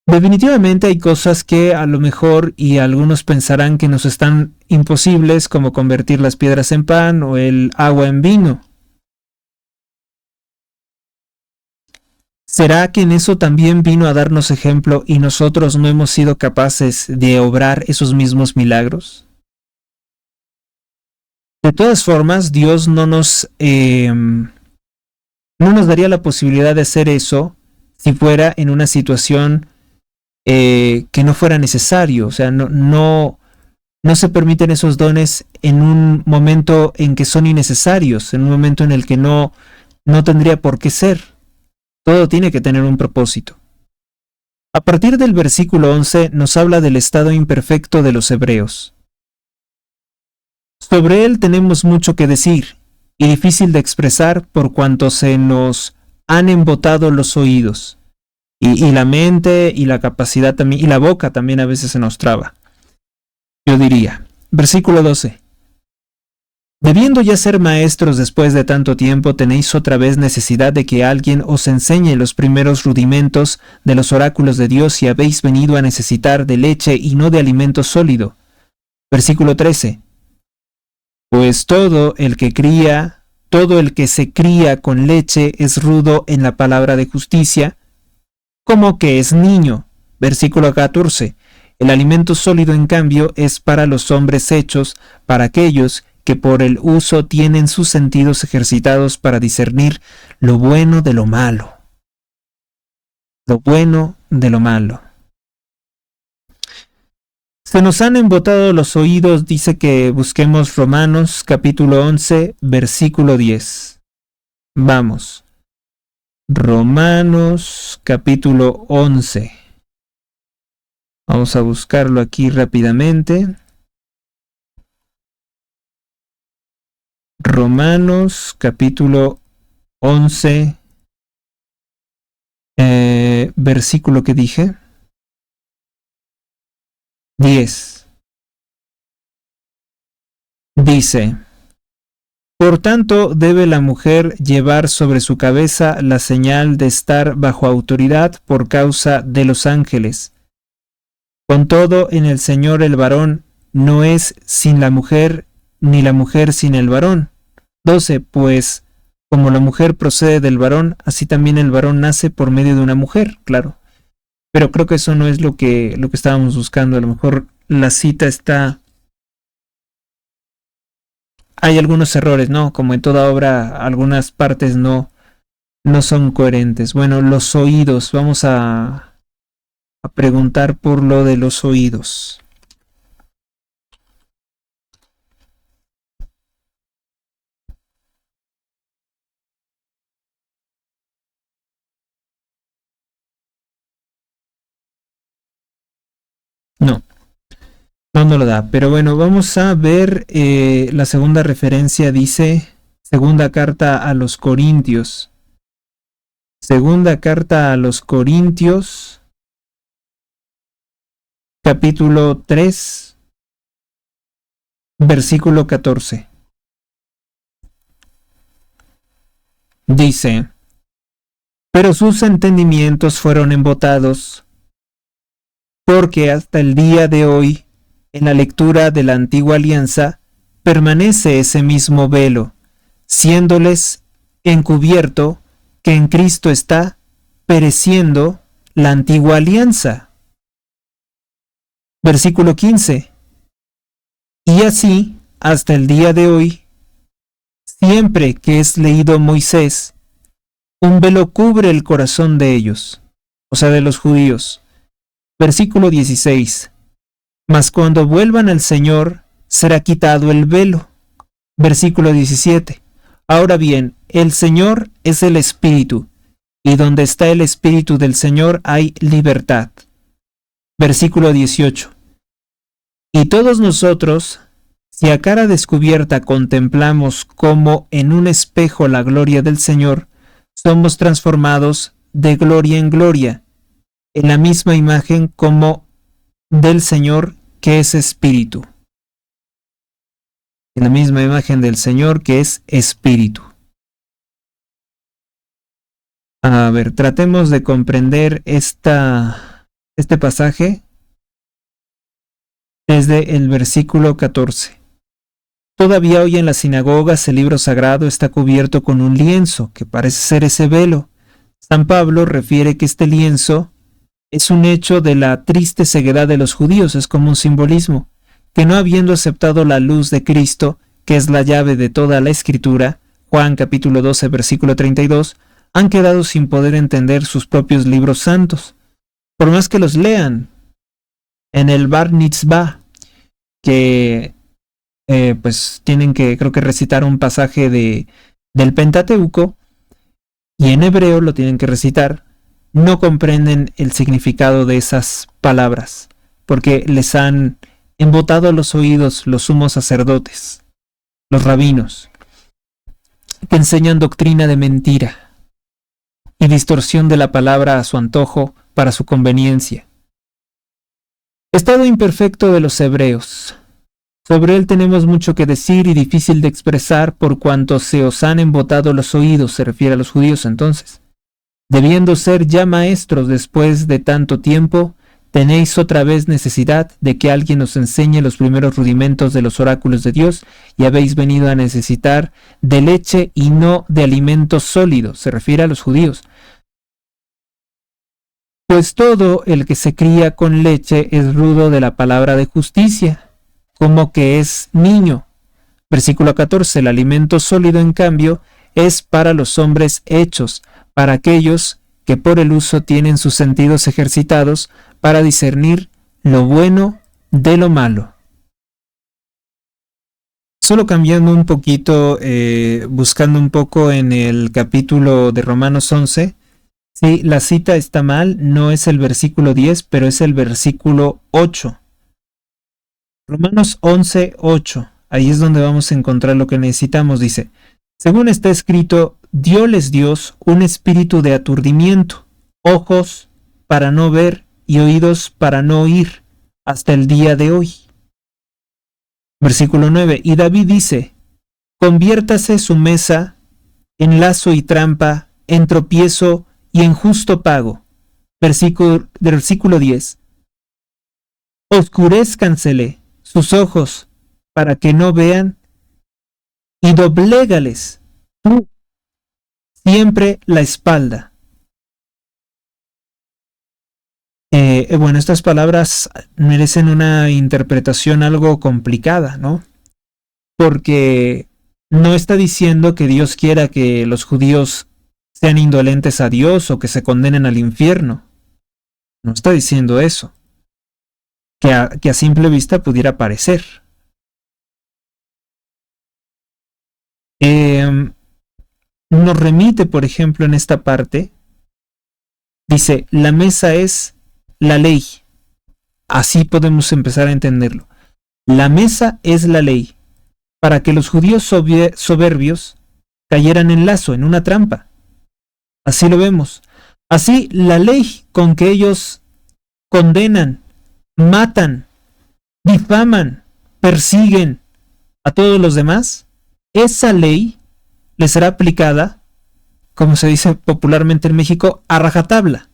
Definitivamente hay cosas que a lo mejor y algunos pensarán que nos están imposibles, como convertir las piedras en pan o el agua en vino. ¿Será que en eso también vino a darnos ejemplo y nosotros no hemos sido capaces de obrar esos mismos milagros? De todas formas, Dios no nos daría la posibilidad de hacer eso si fuera en una situación que no fuera necesario. O sea, no se permiten esos dones en un momento en que son innecesarios, en un momento en el que no tendría por qué ser. Todo tiene que tener un propósito. A partir del versículo 11 nos habla del estado imperfecto de los hebreos. Sobre él tenemos mucho que decir y difícil de expresar por cuanto se nos han embotado los oídos y la mente y la capacidad también y la boca también a veces se nos traba. Yo diría, versículo 12. Debiendo ya ser maestros después de tanto tiempo, tenéis otra vez necesidad de que alguien os enseñe los primeros rudimentos de los oráculos de Dios y habéis venido a necesitar de leche y no de alimento sólido. Versículo 13. Pues todo el que se cría con leche es rudo en la palabra de justicia, como que es niño. Versículo 14. El alimento sólido, en cambio, es para los hombres hechos, para aquellos que por el uso tienen sus sentidos ejercitados para discernir lo bueno de lo malo. Lo bueno de lo malo. Se nos han embotado los oídos, dice que busquemos Romanos capítulo 11, versículo 10. Vamos. Romanos capítulo 11. Vamos a buscarlo aquí rápidamente. Romanos capítulo 11, versículo que dije, 10. Dice, por tanto debe la mujer llevar sobre su cabeza la señal de estar bajo autoridad por causa de los ángeles. Con todo, en el Señor el varón no es sin la mujer, ni la mujer sin el varón. 12. Pues, como la mujer procede del varón, así también el varón nace por medio de una mujer, claro. Pero creo que eso no es lo que estábamos buscando. A lo mejor la cita está... Hay algunos errores, ¿no? Como en toda obra, algunas partes no son coherentes. Bueno, los oídos. Vamos a preguntar por lo de los oídos. No lo da. Pero bueno, vamos a ver la segunda referencia. Dice, segunda carta a los Corintios. Segunda carta a los Corintios, capítulo 3, versículo 14. Dice: pero sus entendimientos fueron embotados, porque hasta el día de hoy, en la lectura de la antigua alianza, permanece ese mismo velo, siéndoles encubierto que en Cristo está pereciendo la antigua alianza. Versículo 15. Y así, hasta el día de hoy, siempre que es leído Moisés, un velo cubre el corazón de ellos, o sea, de los judíos. Versículo 16. Mas cuando vuelvan al Señor, será quitado el velo. Versículo 17. Ahora bien, el Señor es el Espíritu, y donde está el Espíritu del Señor hay libertad. Versículo 18. Y todos nosotros, si a cara descubierta contemplamos como en un espejo la gloria del Señor, somos transformados de gloria en gloria, en la misma imagen como del Señor que es Espíritu. En la misma imagen del Señor que es Espíritu. A ver, tratemos de comprender este pasaje desde el versículo 14. Todavía hoy en las sinagogas el libro sagrado está cubierto con un lienzo, que parece ser ese velo. San Pablo refiere que este lienzo es un hecho de la triste ceguedad de los judíos, es como un simbolismo, que no habiendo aceptado la luz de Cristo, que es la llave de toda la Escritura, Juan capítulo 12, versículo 32, han quedado sin poder entender sus propios libros santos, por más que los lean en el Bar Mitzvah, que pues tienen que, creo que recitar un pasaje del Pentateuco, y en hebreo lo tienen que recitar. No comprenden el significado de esas palabras, porque les han embotado los oídos los sumos sacerdotes, los rabinos, que enseñan doctrina de mentira y distorsión de la palabra a su antojo para su conveniencia. Estado imperfecto de los hebreos. Sobre él tenemos mucho que decir y difícil de expresar por cuanto se os han embotado los oídos, se refiere a los judíos entonces. Debiendo ser ya maestros después de tanto tiempo, tenéis otra vez necesidad de que alguien os enseñe los primeros rudimentos de los oráculos de Dios y habéis venido a necesitar de leche y no de alimento sólido, se refiere a los judíos. Pues todo el que se cría con leche es rudo de la palabra de justicia, como que es niño. Versículo 14. El alimento sólido, en cambio, es para los hombres hechos, para aquellos que por el uso tienen sus sentidos ejercitados para discernir lo bueno de lo malo. Solo cambiando un poquito, buscando un poco en el capítulo de Romanos 11, sí, la cita está mal, no es el versículo 10, pero es el versículo 8. Romanos 11, 8. Ahí es donde vamos a encontrar lo que necesitamos. Dice: según está escrito, dióles Dios un espíritu de aturdimiento, ojos para no ver y oídos para no oír, hasta el día de hoy. Versículo 9. Y David dice: conviértase su mesa en lazo y trampa, en tropiezo y en justo pago. Versículo 10. Oscurézcansele sus ojos para que no vean, y doblégales tú siempre la espalda. Bueno, estas palabras merecen una interpretación algo complicada, ¿no? Porque no está diciendo que Dios quiera que los judíos sean indolentes a Dios o que se condenen al infierno. No está diciendo eso. Que a simple vista pudiera parecer. Nos remite, por ejemplo, en esta parte, dice, la mesa es la ley. Así podemos empezar a entenderlo. La mesa es la ley, para que los judíos soberbios cayeran en lazo, en una trampa. Así lo vemos. Así, la ley con que ellos condenan matan, difaman, persiguen a todos los demás, esa ley les será aplicada, como se dice popularmente en México, a rajatabla.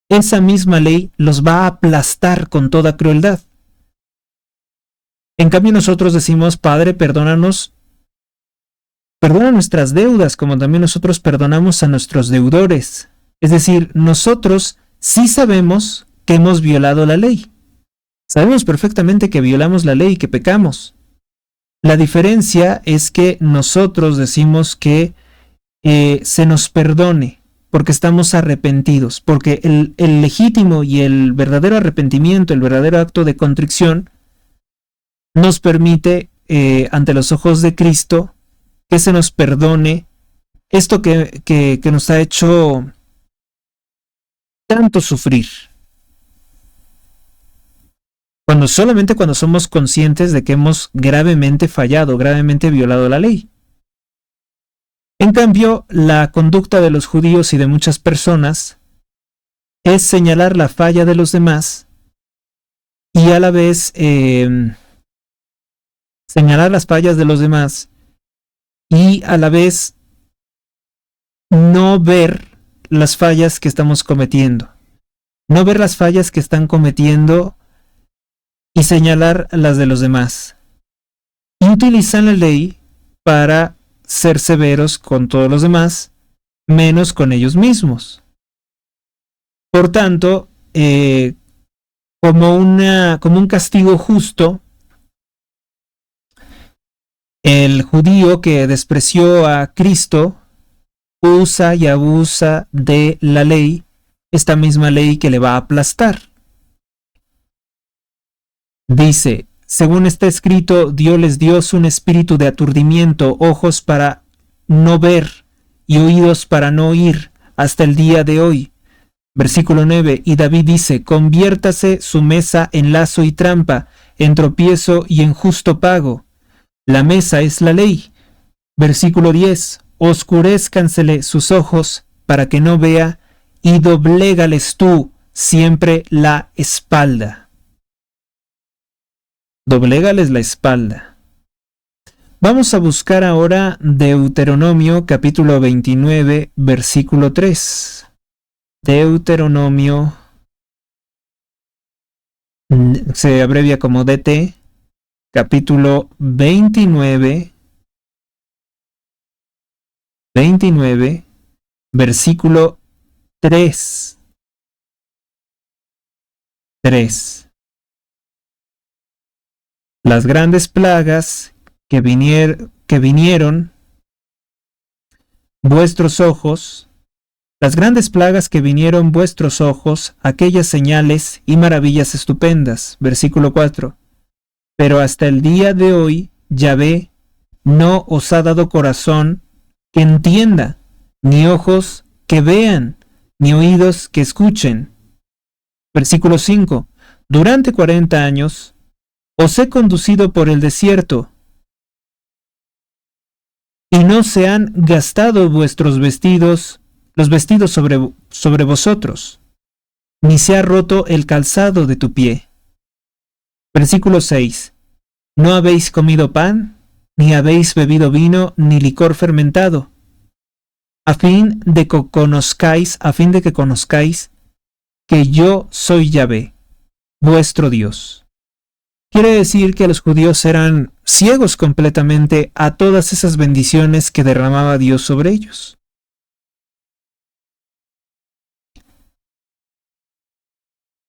Esa misma ley los va a aplastar con toda crueldad. En cambio nosotros decimos, Padre, perdónanos, perdona nuestras deudas, como también nosotros perdonamos a nuestros deudores. Es decir, nosotros sí sabemos que hemos violado la ley. Sabemos perfectamente que violamos la ley y que pecamos. La diferencia es que nosotros decimos que se nos perdone porque estamos arrepentidos, porque el legítimo y el verdadero arrepentimiento, el verdadero acto de contrición, nos permite, ante los ojos de Cristo, que se nos perdone esto que nos ha hecho tanto sufrir. Solamente cuando somos conscientes de que hemos gravemente fallado, gravemente violado la ley. En cambio, la conducta de los judíos y de muchas personas es señalar la falla de los demás y a la vez señalar las fallas de los demás y a la vez no ver las fallas que estamos cometiendo. No ver las fallas que están cometiendo y señalar las de los demás. Y utilizan la ley para ser severos con todos los demás, menos con ellos mismos. Por tanto, como un castigo justo, el judío que despreció a Cristo usa y abusa de la ley, esta misma ley que le va a aplastar. Dice, según está escrito, Dios les dio un espíritu de aturdimiento, ojos para no ver y oídos para no oír, hasta el día de hoy. Versículo 9, y David dice, conviértase su mesa en lazo y trampa, en tropiezo y en justo pago. La mesa es la ley. Versículo 10, oscurézcansele sus ojos para que no vea, y doblégales tú siempre la espalda. Doblégales la espalda. Vamos a buscar ahora Deuteronomio capítulo 29, versículo 3. Deuteronomio se abrevia como DT, capítulo 29, versículo 3. 3. Las grandes plagas que vinieron vuestros ojos, las grandes plagas que vinieron vuestros ojos, aquellas señales y maravillas estupendas. Versículo 4. Pero hasta el día de hoy, Yahvé no os ha dado corazón que entienda, ni ojos que vean, ni oídos que escuchen. Versículo 5. Durante 40 años, os he conducido por el desierto, y no se han gastado vuestros vestidos, los vestidos sobre vosotros, ni se ha roto el calzado de tu pie. Versículo 6. No habéis comido pan, ni habéis bebido vino, ni licor fermentado, a fin de que conozcáis que yo soy Yahvé, vuestro Dios. Quiere decir que los judíos eran ciegos completamente a todas esas bendiciones que derramaba Dios sobre ellos.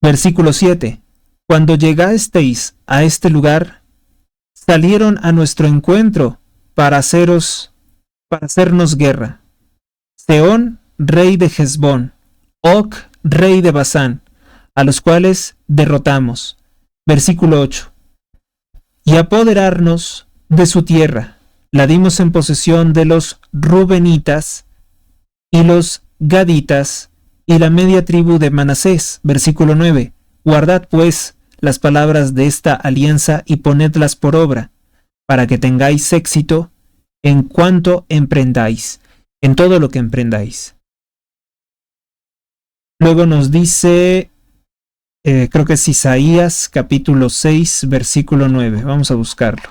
Versículo 7. Cuando llegasteis a este lugar, salieron a nuestro encuentro para hacernos guerra. Sehón, rey de Hesbón, Og, rey de Basán, a los cuales derrotamos. Versículo 8. Y apoderarnos de su tierra, la dimos en posesión de los Rubenitas y los Gaditas y la media tribu de Manasés. Versículo 9. Guardad pues las palabras de esta alianza y ponedlas por obra, para que tengáis éxito en cuanto emprendáis, en todo lo que emprendáis. Luego nos dice creo que es Isaías capítulo 6, versículo 9. Vamos a buscarlo.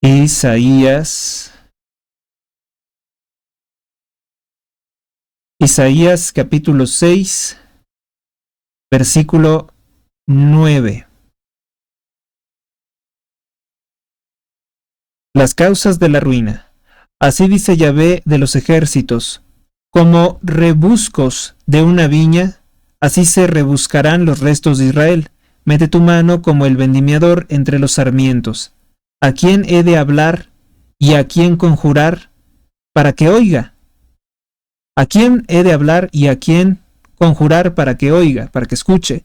Isaías capítulo 6, versículo 9. Las causas de la ruina. Así dice Yahvé de los ejércitos, como rebuscos de una viña, así se rebuscarán los restos de Israel. Mete tu mano como el vendimiador entre los sarmientos. ¿A quién he de hablar y a quién conjurar para que oiga? ¿A quién he de hablar y a quién conjurar para que oiga, para que escuche?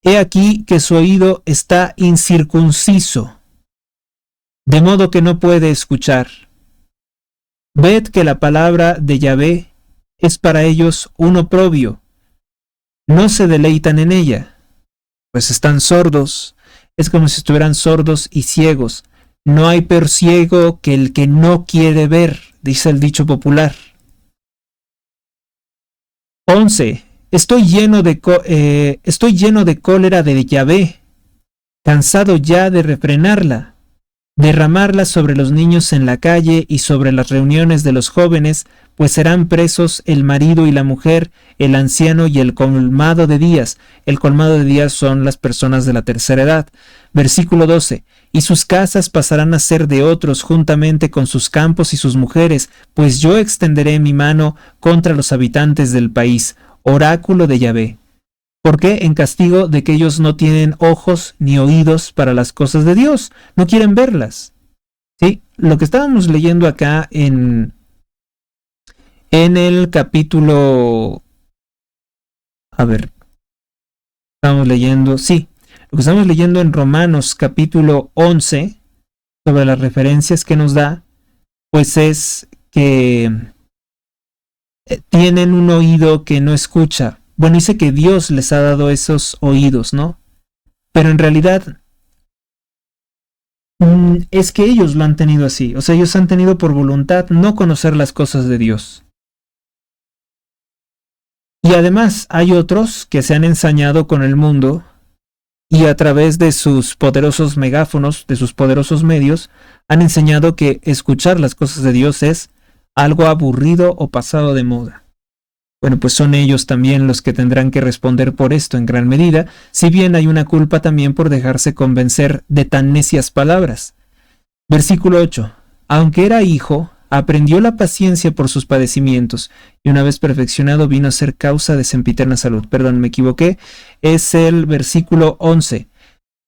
He aquí que su oído está incircunciso, de modo que no puede escuchar. Ved que la palabra de Yahvé es para ellos un oprobio. No se deleitan en ella, pues están sordos. Es como si estuvieran sordos y ciegos. No hay peor ciego que el que no quiere ver, dice el dicho popular. 11. Estoy lleno de cólera de Yahvé, cansado ya de refrenarla, derramarla sobre los niños en la calle y sobre las reuniones de los jóvenes, pues serán presos el marido y la mujer, el anciano y el colmado de días. El colmado de días son las personas de la tercera edad. Versículo 12. Y sus casas pasarán a ser de otros juntamente con sus campos y sus mujeres, pues yo extenderé mi mano contra los habitantes del país. Oráculo de Yahvé. ¿Por qué? En castigo de que ellos no tienen ojos ni oídos para las cosas de Dios, no quieren verlas. ¿Sí? Lo que estábamos leyendo acá en el capítulo... A ver, estamos leyendo... Sí, lo que estamos leyendo en Romanos capítulo 11, sobre las referencias que nos da, pues es que tienen un oído que no escucha. Bueno, dice que Dios les ha dado esos oídos, ¿no? Pero en realidad es que ellos lo han tenido así. O sea, ellos han tenido por voluntad no conocer las cosas de Dios. Y además hay otros que se han ensañado con el mundo y a través de sus poderosos megáfonos, de sus poderosos medios, han enseñado que escuchar las cosas de Dios es algo aburrido o pasado de moda. Bueno, pues son ellos también los que tendrán que responder por esto en gran medida, si bien hay una culpa también por dejarse convencer de tan necias palabras. Versículo 8. Aunque era hijo, aprendió la paciencia por sus padecimientos, y una vez perfeccionado vino a ser causa de sempiterna salud. Perdón, me equivoqué. Es el versículo 11.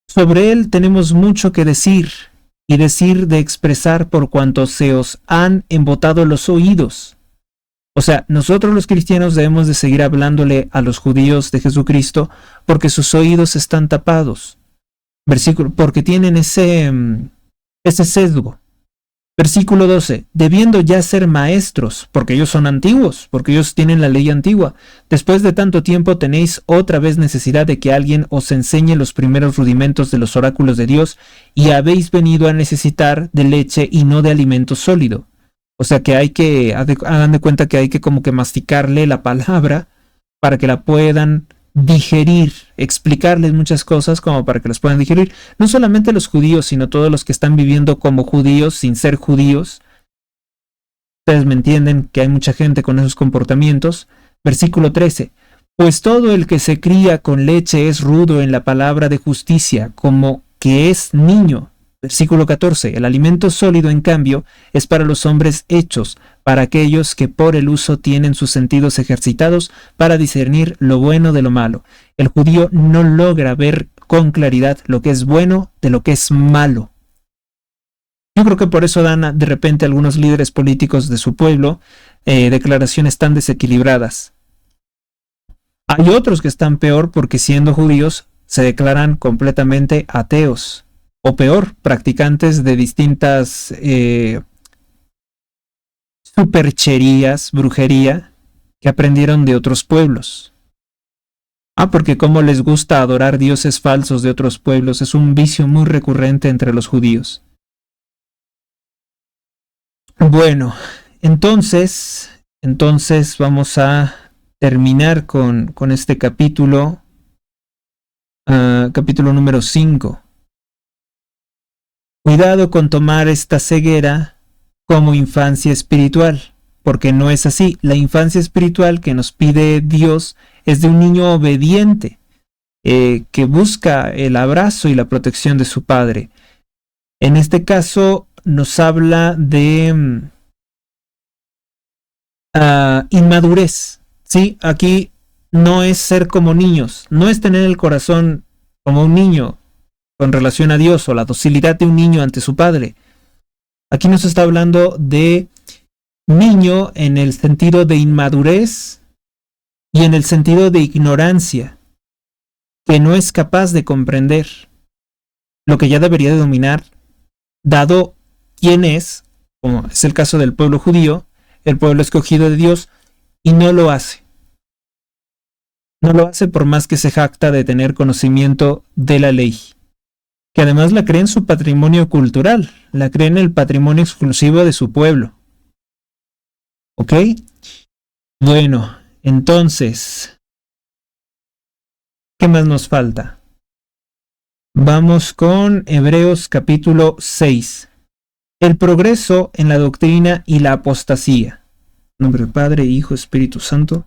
Sobre él tenemos mucho que decir, y decir de expresar por cuanto se os han embotado los oídos. O sea, nosotros los cristianos debemos de seguir hablándole a los judíos de Jesucristo porque sus oídos están tapados. Versículo, porque tienen ese sesgo. Versículo 12. Debiendo ya ser maestros, porque ellos son antiguos, porque ellos tienen la ley antigua. Después de tanto tiempo tenéis otra vez necesidad de que alguien os enseñe los primeros rudimentos de los oráculos de Dios, y habéis venido a necesitar de leche y no de alimento sólido. O sea que hagan de cuenta que hay que como que masticarle la palabra para que la puedan digerir, explicarles muchas cosas como para que las puedan digerir. No solamente los judíos, sino todos los que están viviendo como judíos sin ser judíos. Ustedes me entienden que hay mucha gente con esos comportamientos. Versículo 13. Pues todo el que se cría con leche es rudo en la palabra de justicia, como que es niño. Versículo 14. El alimento sólido, en cambio, es para los hombres hechos, para aquellos que por el uso tienen sus sentidos ejercitados para discernir lo bueno de lo malo. El judío no logra ver con claridad lo que es bueno de lo que es malo. Yo creo que por eso dan de repente algunos líderes políticos de su pueblo declaraciones tan desequilibradas. Hay otros que están peor porque siendo judíos se declaran completamente ateos. O peor, practicantes de distintas supercherías, brujería, que aprendieron de otros pueblos. Porque como les gusta adorar dioses falsos de otros pueblos, es un vicio muy recurrente entre los judíos. Bueno, entonces vamos a terminar con este capítulo, capítulo número 5. Cuidado con tomar esta ceguera como infancia espiritual, porque no es así. La infancia espiritual que nos pide Dios es de un niño obediente, que busca el abrazo y la protección de su padre. En este caso nos habla de inmadurez. ¿Sí? Aquí no es ser como niños, no es tener el corazón como un niño con relación a Dios o la docilidad de un niño ante su padre. Aquí nos está hablando de niño en el sentido de inmadurez y en el sentido de ignorancia, que no es capaz de comprender lo que ya debería de dominar, dado quién es, como es el caso del pueblo judío, el pueblo escogido de Dios, y no lo hace. No lo hace por más que se jacta de tener conocimiento de la ley, que además la cree en su patrimonio cultural, la cree en el patrimonio exclusivo de su pueblo. ¿Ok? Bueno, entonces, ¿qué más nos falta? Vamos con Hebreos capítulo 6. El progreso en la doctrina y la apostasía. En nombre del Padre, Hijo, Espíritu Santo.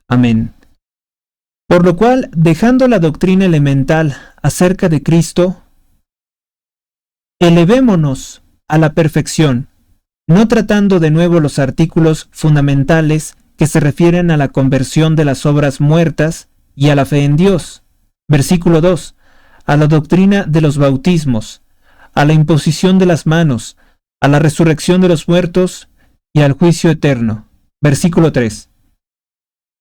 Amén. Por lo cual, dejando la doctrina elemental acerca de Cristo, elevémonos a la perfección, no tratando de nuevo los artículos fundamentales que se refieren a la conversión de las obras muertas y a la fe en Dios. Versículo 2. A la doctrina de los bautismos, a la imposición de las manos, a la resurrección de los muertos y al juicio eterno. Versículo 3.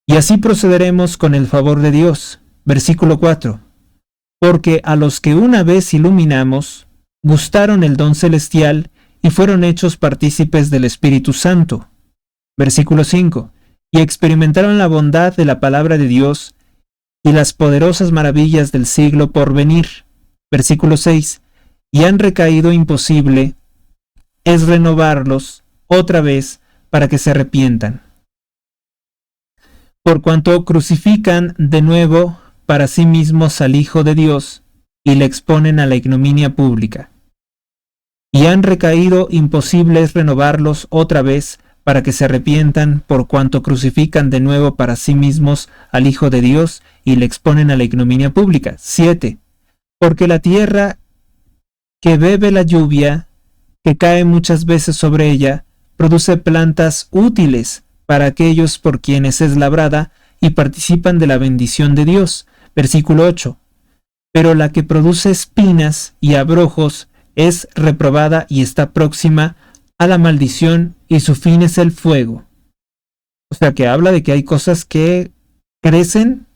Y así procederemos con el favor de Dios. Versículo 4. Porque a los que una vez iluminamos, gustaron el don celestial y fueron hechos partícipes del Espíritu Santo. Versículo 5. Y experimentaron la bondad de la palabra de Dios y las poderosas maravillas del siglo por venir. Versículo 6. Y han recaído imposible es renovarlos otra vez para que se arrepientan. Por cuanto crucifican de nuevo para sí mismos al Hijo de Dios y le exponen a la ignominia pública. Y han recaído imposible es renovarlos otra vez para que se arrepientan, por cuanto crucifican de nuevo para sí mismos al Hijo de Dios y le exponen a la ignominia pública. 7. Porque la tierra que bebe la lluvia, que cae muchas veces sobre ella, produce plantas útiles para aquellos por quienes es labrada y participan de la bendición de Dios. Versículo 8. Pero la que produce espinas y abrojos es reprobada y está próxima a la maldición y su fin es el fuego. O sea que habla de que hay cosas que crecen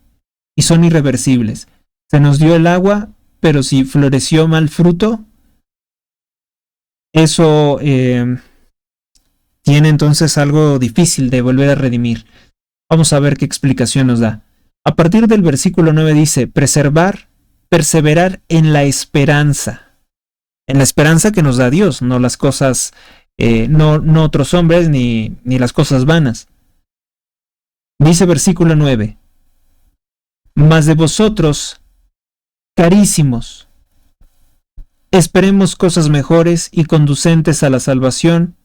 y son irreversibles. Se nos dio el agua, pero si floreció mal fruto, eso tiene entonces algo difícil de volver a redimir. Vamos a ver qué explicación nos da. A partir del versículo 9 dice, perseverar en la esperanza. En la esperanza que nos da Dios, no las cosas, no otros hombres ni las cosas vanas. Dice versículo 9, mas de vosotros, carísimos, esperemos cosas mejores y conducentes a la salvación,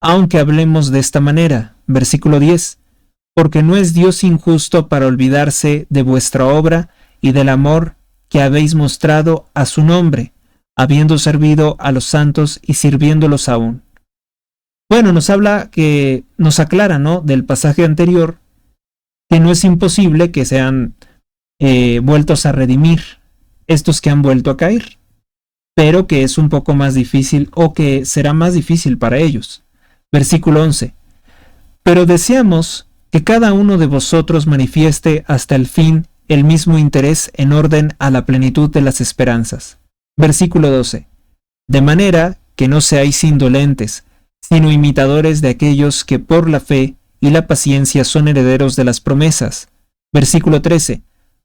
aunque hablemos de esta manera. Versículo 10, porque no es Dios injusto para olvidarse de vuestra obra y del amor que habéis mostrado a su nombre, habiendo servido a los santos y sirviéndolos aún. Bueno, nos aclara, ¿no?, del pasaje anterior, que no es imposible que sean vueltos a redimir estos que han vuelto a caer, pero que es un poco más difícil o que será más difícil para ellos. Versículo 11. Pero deseamos que cada uno de vosotros manifieste hasta el fin el mismo interés en orden a la plenitud de las esperanzas. Versículo 12. De manera que no seáis indolentes, sino imitadores de aquellos que por la fe y la paciencia son herederos de las promesas. Versículo 13.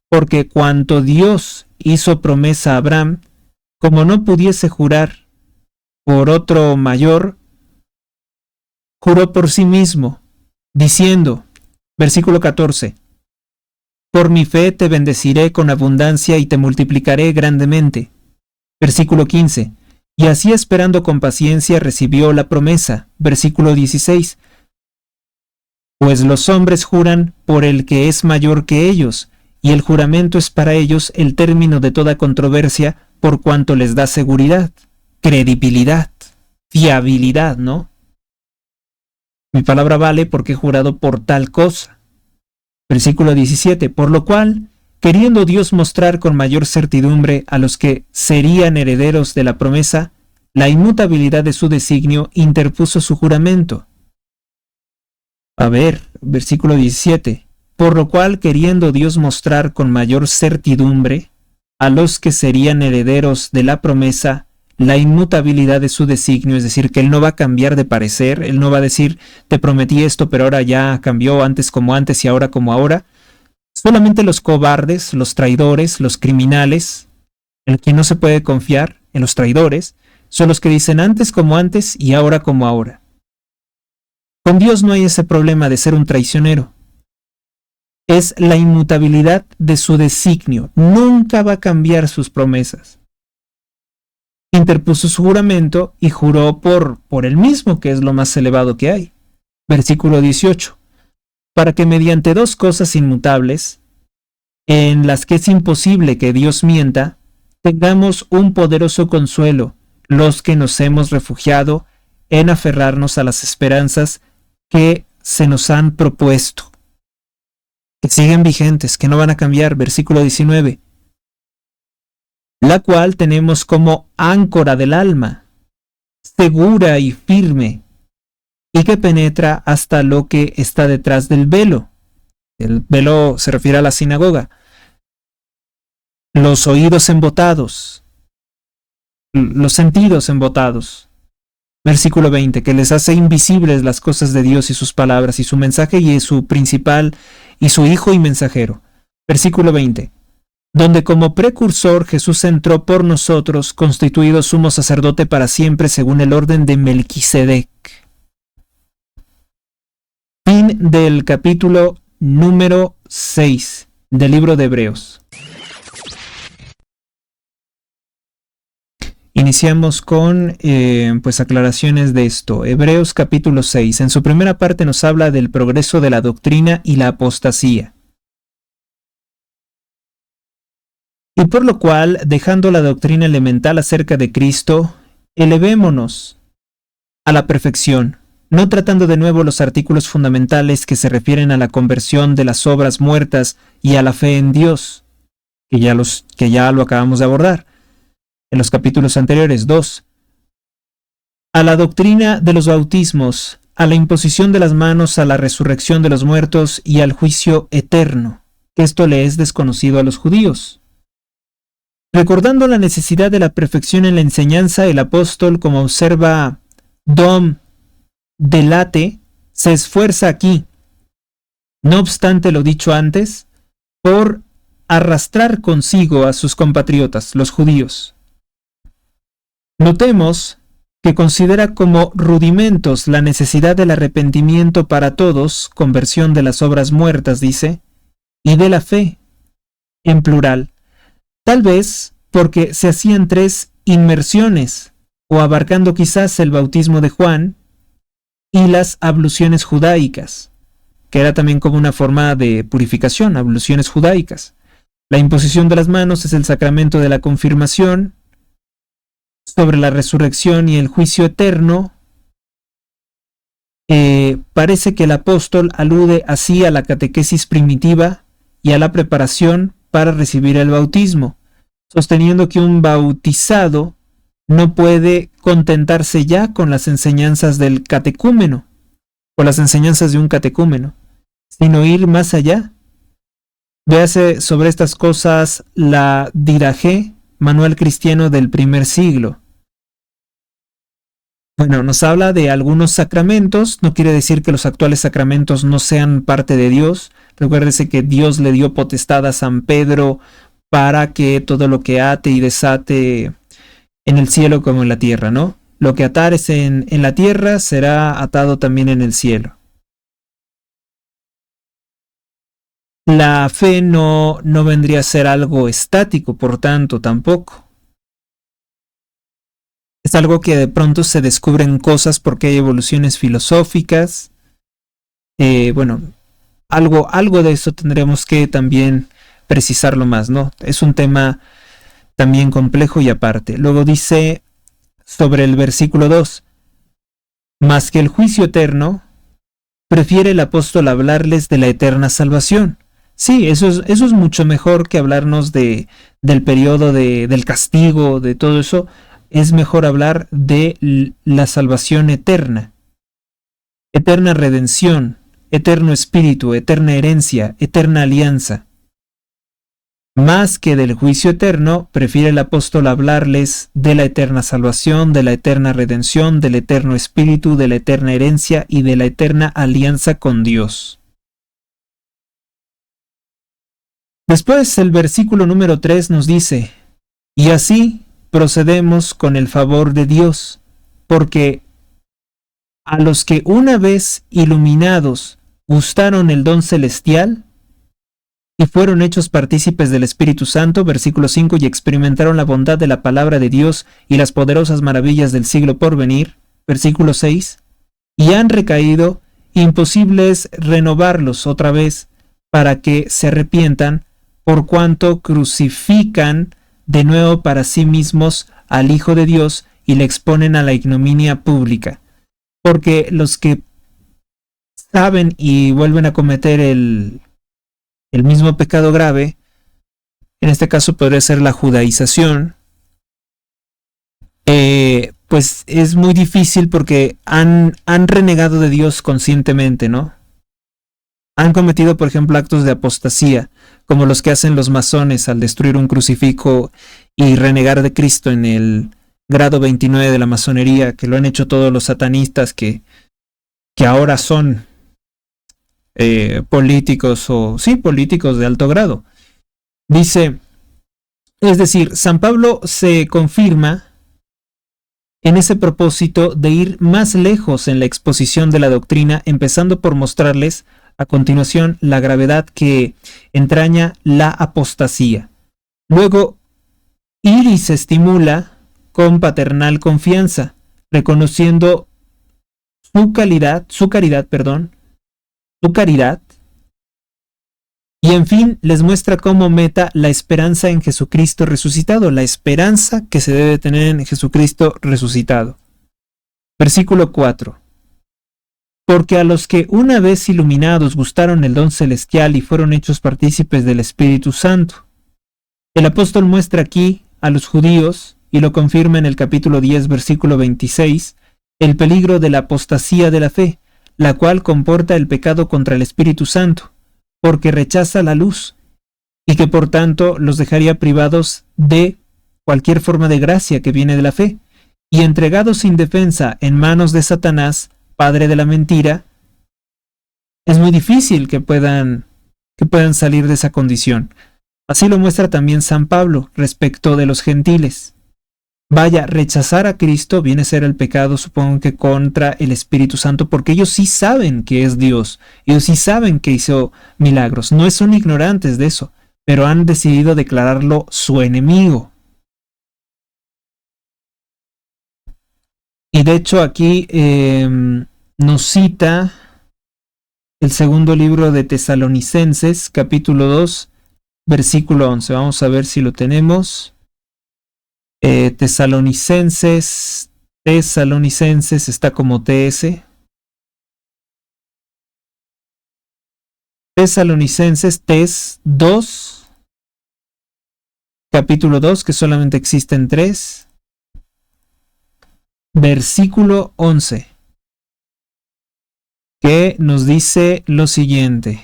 Porque cuanto Dios hizo promesa a Abraham, como no pudiese jurar por otro mayor, juró por sí mismo, diciendo, versículo 14, Por mi fe te bendeciré con abundancia y te multiplicaré grandemente. Versículo 15. Y así esperando con paciencia recibió la promesa. Versículo 16. Pues los hombres juran por el que es mayor que ellos, y el juramento es para ellos el término de toda controversia, por cuanto les da seguridad, credibilidad, fiabilidad, ¿no? Mi palabra vale porque he jurado por tal cosa. Versículo 17. Por lo cual, queriendo Dios mostrar con mayor certidumbre a los que serían herederos de la promesa, la inmutabilidad de su designio, interpuso su juramento. A ver, versículo 17. Por lo cual, queriendo Dios mostrar con mayor certidumbre a los que serían herederos de la promesa, la inmutabilidad de su designio, es decir, que Él no va a cambiar de parecer, Él no va a decir, te prometí esto, pero ahora ya cambió, antes como antes y ahora como ahora. Solamente los cobardes, los traidores, los criminales, en quien no se puede confiar, en los traidores, son los que dicen antes como antes y ahora como ahora. Con Dios no hay ese problema de ser un traicionero. Es la inmutabilidad de su designio. Nunca va a cambiar sus promesas. Interpuso su juramento y juró por él mismo, que es lo más elevado que hay. Versículo 18. Para que mediante dos cosas inmutables, en las que es imposible que Dios mienta, tengamos un poderoso consuelo, los que nos hemos refugiado en aferrarnos a las esperanzas que se nos han propuesto, que siguen vigentes, que no van a cambiar. Versículo 19. La cual tenemos como áncora del alma, segura y firme, y que penetra hasta lo que está detrás del velo. El velo se refiere a la sinagoga. Los oídos embotados, los sentidos embotados. Versículo 20, que les hace invisibles las cosas de Dios y sus palabras y su mensaje y su principal y su hijo y mensajero. Versículo 20, donde como precursor Jesús entró por nosotros, constituido sumo sacerdote para siempre según el orden de Melquisedec. Fin del capítulo número 6 del libro de Hebreos. Iniciamos con pues aclaraciones de esto. Hebreos capítulo 6. En su primera parte nos habla del progreso de la doctrina y la apostasía. Y por lo cual, dejando la doctrina elemental acerca de Cristo, elevémonos a la perfección, no tratando de nuevo los artículos fundamentales que se refieren a la conversión de las obras muertas y a la fe en Dios, que ya lo acabamos de abordar en los capítulos anteriores. 2. A la doctrina de los bautismos, a la imposición de las manos, a la resurrección de los muertos y al juicio eterno, que esto le es desconocido a los judíos. Recordando la necesidad de la perfección en la enseñanza, el apóstol, como observa Dom Delate, se esfuerza aquí, no obstante lo dicho antes, por arrastrar consigo a sus compatriotas, los judíos. Notemos que considera como rudimentos la necesidad del arrepentimiento para todos, conversión de las obras muertas, dice, y de la fe, en plural, tal vez porque se hacían 3 inmersiones, o abarcando quizás el bautismo de Juan y las abluciones judaicas, que era también como una forma de purificación, abluciones judaicas. La imposición de las manos es el sacramento de la confirmación. Sobre la resurrección y el juicio eterno, parece que el apóstol alude así a la catequesis primitiva y a la preparación para recibir el bautismo, sosteniendo que un bautizado no puede contentarse ya con las enseñanzas del catecúmeno, o las enseñanzas de un catecúmeno, sino ir más allá. Véase sobre estas cosas la Didache, Manual Cristiano del primer siglo. Bueno, nos habla de algunos sacramentos, no quiere decir que los actuales sacramentos no sean parte de Dios. Recuérdese que Dios le dio potestad a San Pedro para que todo lo que ate y desate en el cielo como en la tierra, ¿no? Lo que atares en la tierra será atado también en el cielo. La fe no vendría a ser algo estático, por tanto, tampoco. Es algo que de pronto se descubren cosas porque hay evoluciones filosóficas. Bueno, algo de eso tendremos que también precisarlo más, ¿no? Es un tema también complejo y aparte. Luego dice sobre el versículo 2, más que el juicio eterno, prefiere el apóstol hablarles de la eterna salvación. Sí, eso es mucho mejor que hablarnos del periodo del castigo, de todo eso. Es mejor hablar de la salvación eterna, eterna redención, eterno espíritu, eterna herencia, eterna alianza. Más que del juicio eterno, prefiere el apóstol hablarles de la eterna salvación, de la eterna redención, del eterno espíritu, de la eterna herencia y de la eterna alianza con Dios. Después el versículo número 3 nos dice, y así procedemos con el favor de Dios, porque a los que una vez iluminados gustaron el don celestial y fueron hechos partícipes del Espíritu Santo, versículo 5, y experimentaron la bondad de la palabra de Dios y las poderosas maravillas del siglo por venir, versículo 6, y han recaído, imposible es renovarlos otra vez para que se arrepientan, por cuanto crucifican de nuevo para sí mismos al Hijo de Dios y le exponen a la ignominia pública. Porque los que saben y vuelven a cometer el mismo pecado grave, en este caso podría ser la judaización, pues es muy difícil porque han renegado de Dios conscientemente, ¿no? Han cometido, por ejemplo, actos de apostasía, como los que hacen los masones al destruir un crucifijo y renegar de Cristo en el grado 29 de la masonería, que lo han hecho todos los satanistas que ahora son políticos políticos de alto grado. Dice, es decir, San Pablo se confirma en ese propósito de ir más lejos en la exposición de la doctrina, empezando por mostrarles a continuación la gravedad que entraña la apostasía. Luego, ir y se estimula con paternal confianza, reconociendo su caridad, y en fin les muestra como meta la esperanza en Jesucristo resucitado, la esperanza que se debe tener en Jesucristo resucitado. Versículo 4. Porque a los que una vez iluminados gustaron el don celestial y fueron hechos partícipes del Espíritu Santo. El apóstol muestra aquí a los judíos, y lo confirma en el capítulo 10, versículo 26, el peligro de la apostasía de la fe, la cual comporta el pecado contra el Espíritu Santo, porque rechaza la luz, y que por tanto los dejaría privados de cualquier forma de gracia que viene de la fe, y entregados sin defensa en manos de Satanás, padre de la mentira. Es muy difícil que puedan salir de esa condición. Así lo muestra también San Pablo respecto de los gentiles. Vaya, rechazar a Cristo viene a ser el pecado, supongo que contra el Espíritu Santo, porque ellos sí saben que es Dios, ellos sí saben que hizo milagros, no son ignorantes de eso, pero han decidido declararlo su enemigo. Y de hecho aquí nos cita el segundo libro de Tesalonicenses, capítulo 2, versículo 11. Vamos a ver si lo tenemos. Tesalonicenses está como TS. Tesalonicenses TES 2, capítulo 2, que solamente existen 3. Versículo 11, que nos dice lo siguiente.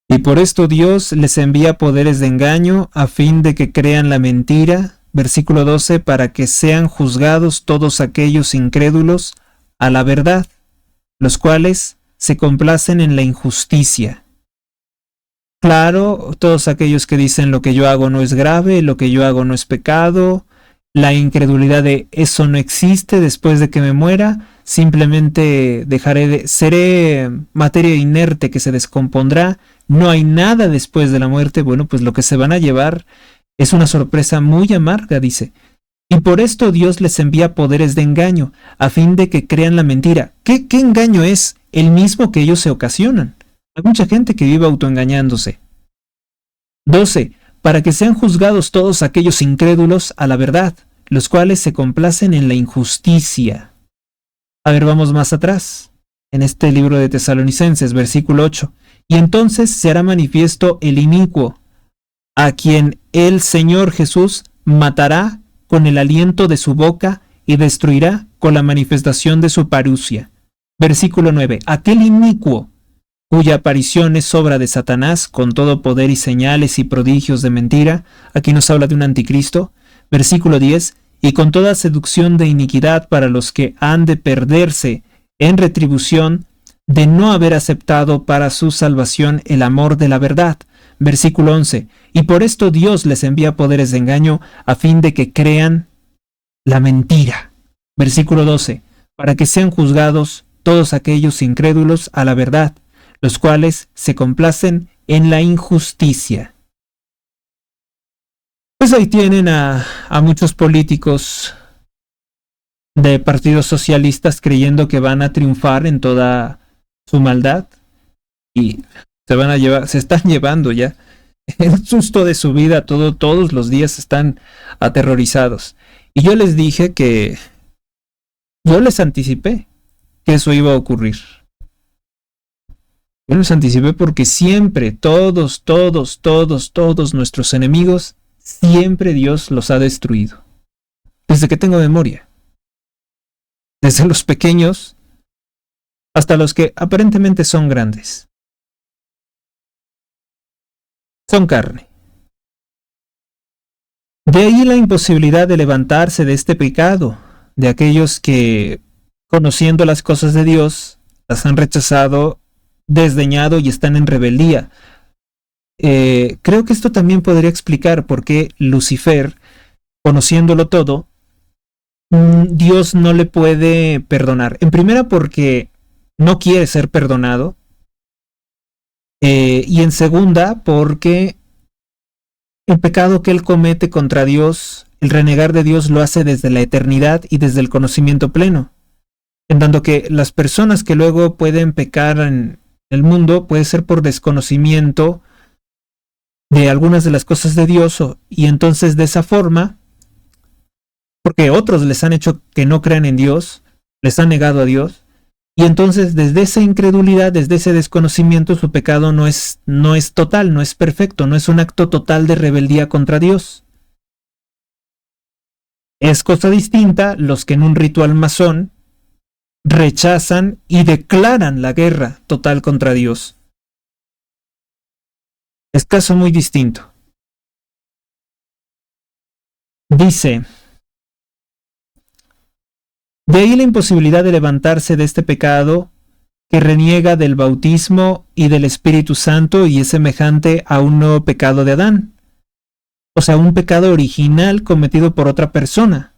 Y por esto Dios les envía poderes de engaño a fin de que crean la mentira, versículo 12, para que sean juzgados todos aquellos incrédulos a la verdad, los cuales se complacen en la injusticia. Claro, todos aquellos que dicen lo que yo hago no es grave, lo que yo hago no es pecado, la incredulidad de eso no existe después de que me muera, simplemente seré materia inerte que se descompondrá, no hay nada después de la muerte. Bueno, pues lo que se van a llevar es una sorpresa muy amarga, dice. Y por esto Dios les envía poderes de engaño, a fin de que crean la mentira. ¿Qué engaño es? El mismo que ellos se ocasionan. Hay mucha gente que vive autoengañándose. 12. Para que sean juzgados todos aquellos incrédulos a la verdad, los cuales se complacen en la injusticia. A ver, vamos más atrás, en este libro de Tesalonicenses, versículo 8. Y entonces se hará manifiesto el inicuo, a quien el Señor Jesús matará con el aliento de su boca y destruirá con la manifestación de su parucia. Versículo 9. Aquel inicuo, cuya aparición es obra de Satanás, con todo poder y señales y prodigios de mentira. Aquí nos habla de un anticristo. Versículo 10. Y con toda seducción de iniquidad para los que han de perderse en retribución de no haber aceptado para su salvación el amor de la verdad. Versículo 11. Y por esto Dios les envía poderes de engaño a fin de que crean la mentira. Versículo 12. Para que sean juzgados todos aquellos incrédulos a la verdad, los cuales se complacen en la injusticia. Pues ahí tienen a muchos políticos de partidos socialistas creyendo que van a triunfar en toda su maldad y se están llevando ya el susto de su vida. Todos los días están aterrorizados. Y yo les dije yo les anticipé que eso iba a ocurrir. Yo les anticipé porque siempre, todos nuestros enemigos, siempre Dios los ha destruido. Desde que tengo memoria. Desde los pequeños hasta los que aparentemente son grandes. Son carne. De ahí la imposibilidad de levantarse de este pecado, de aquellos que, conociendo las cosas de Dios, las han rechazado, desdeñado y están en rebeldía. Creo que esto también podría explicar por qué Lucifer, conociéndolo todo, Dios no le puede perdonar. En primera, porque no quiere ser perdonado. Y en segunda, porque el pecado que él comete contra Dios, el renegar de Dios, lo hace desde la eternidad y desde el conocimiento pleno. En tanto que las personas que luego pueden pecar en el mundo puede ser por desconocimiento de algunas de las cosas de Dios, y entonces de esa forma, porque otros les han hecho que no crean en Dios, les han negado a Dios, y entonces desde esa incredulidad, desde ese desconocimiento, su pecado no es total, no es perfecto, no es un acto total de rebeldía contra Dios. Es cosa distinta los que en un ritual masón rechazan y declaran la guerra total contra Dios. Es caso muy distinto. Dice: de ahí la imposibilidad de levantarse de este pecado que reniega del bautismo y del Espíritu Santo y es semejante a un nuevo pecado de Adán. O sea, un pecado original cometido por otra persona.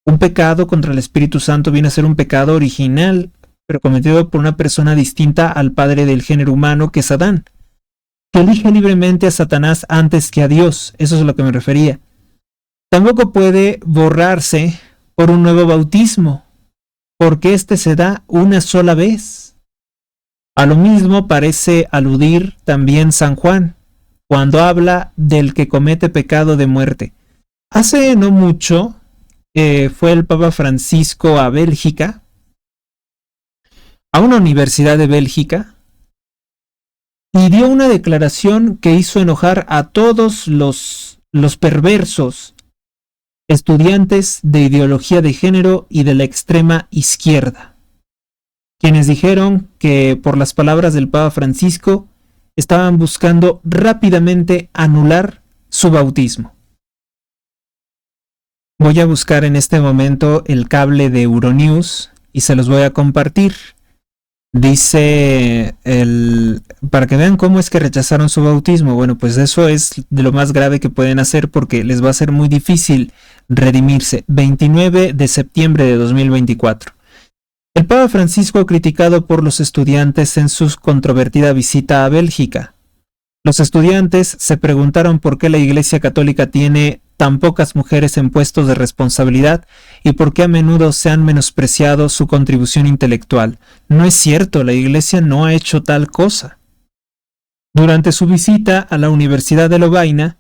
Un pecado contra el Espíritu Santo viene a ser un pecado original, pero cometido por una persona distinta al padre del género humano, que es Adán, que elige libremente a Satanás antes que a Dios. Eso es a lo que me refería. Tampoco puede borrarse por un nuevo bautismo, porque éste se da una sola vez. A lo mismo parece aludir también San Juan, cuando habla del que comete pecado de muerte. Hace no mucho fue el Papa Francisco a Bélgica, a una universidad de Bélgica, y dio una declaración que hizo enojar a todos los perversos estudiantes de ideología de género y de la extrema izquierda, quienes dijeron que por las palabras del Papa Francisco estaban buscando rápidamente anular su bautismo. Voy a buscar en este momento el cable de Euronews y se los voy a compartir. Dice, para que vean cómo es que rechazaron su bautismo. Bueno, pues eso es de lo más grave que pueden hacer, porque les va a ser muy difícil redimirse. 29 de septiembre de 2024. El Papa Francisco criticado por los estudiantes en su controvertida visita a Bélgica. Los estudiantes se preguntaron por qué la Iglesia Católica tiene tan pocas mujeres en puestos de responsabilidad y por qué a menudo se han menospreciado su contribución intelectual. No es cierto, la Iglesia no ha hecho tal cosa. Durante su visita a la Universidad de Lovaina,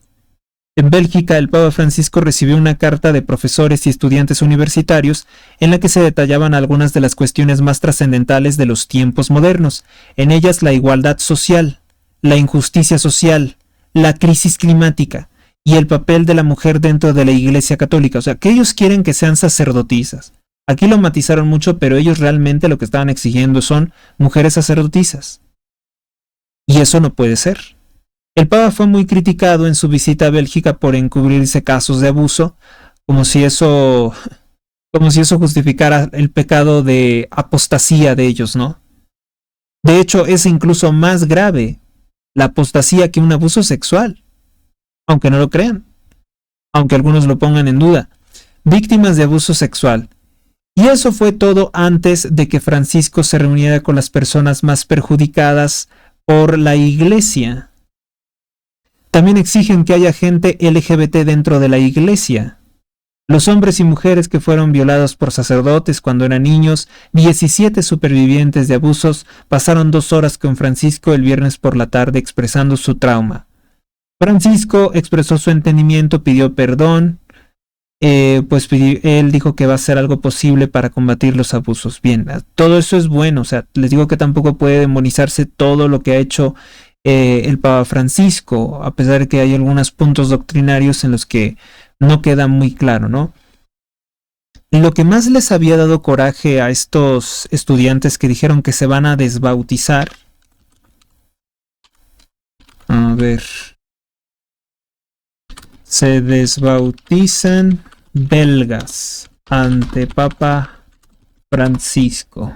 en Bélgica, el Papa Francisco recibió una carta de profesores y estudiantes universitarios en la que se detallaban algunas de las cuestiones más trascendentales de los tiempos modernos, en ellas la igualdad social, la injusticia social, la crisis climática y el papel de la mujer dentro de la Iglesia Católica. O sea, que ellos quieren que sean sacerdotisas. Aquí lo matizaron mucho, pero ellos realmente lo que estaban exigiendo son mujeres sacerdotisas. Y eso no puede ser. El Papa fue muy criticado en su visita a Bélgica por encubrirse casos de abuso, como si eso justificara el pecado de apostasía de ellos, ¿no? De hecho, es incluso más grave la apostasía que un abuso sexual, aunque no lo crean, aunque algunos lo pongan en duda. Víctimas de abuso sexual. Y eso fue todo antes de que Francisco se reuniera con las personas más perjudicadas por la Iglesia. También exigen que haya gente LGBT dentro de la Iglesia. Los hombres y mujeres que fueron violados por sacerdotes cuando eran niños, 17 supervivientes de abusos, pasaron 2 horas con Francisco el viernes por la tarde expresando su trauma. Francisco expresó su entendimiento, pidió perdón, él dijo que va a hacer algo posible para combatir los abusos. Bien, todo eso es bueno, o sea, les digo que tampoco puede demonizarse todo lo que ha hecho el Papa Francisco, a pesar de que hay algunos puntos doctrinarios en los que no queda muy claro, ¿no? Lo que más les había dado coraje a estos estudiantes que dijeron que se van a desbautizar, a ver, se desbautizan belgas ante Papa Francisco.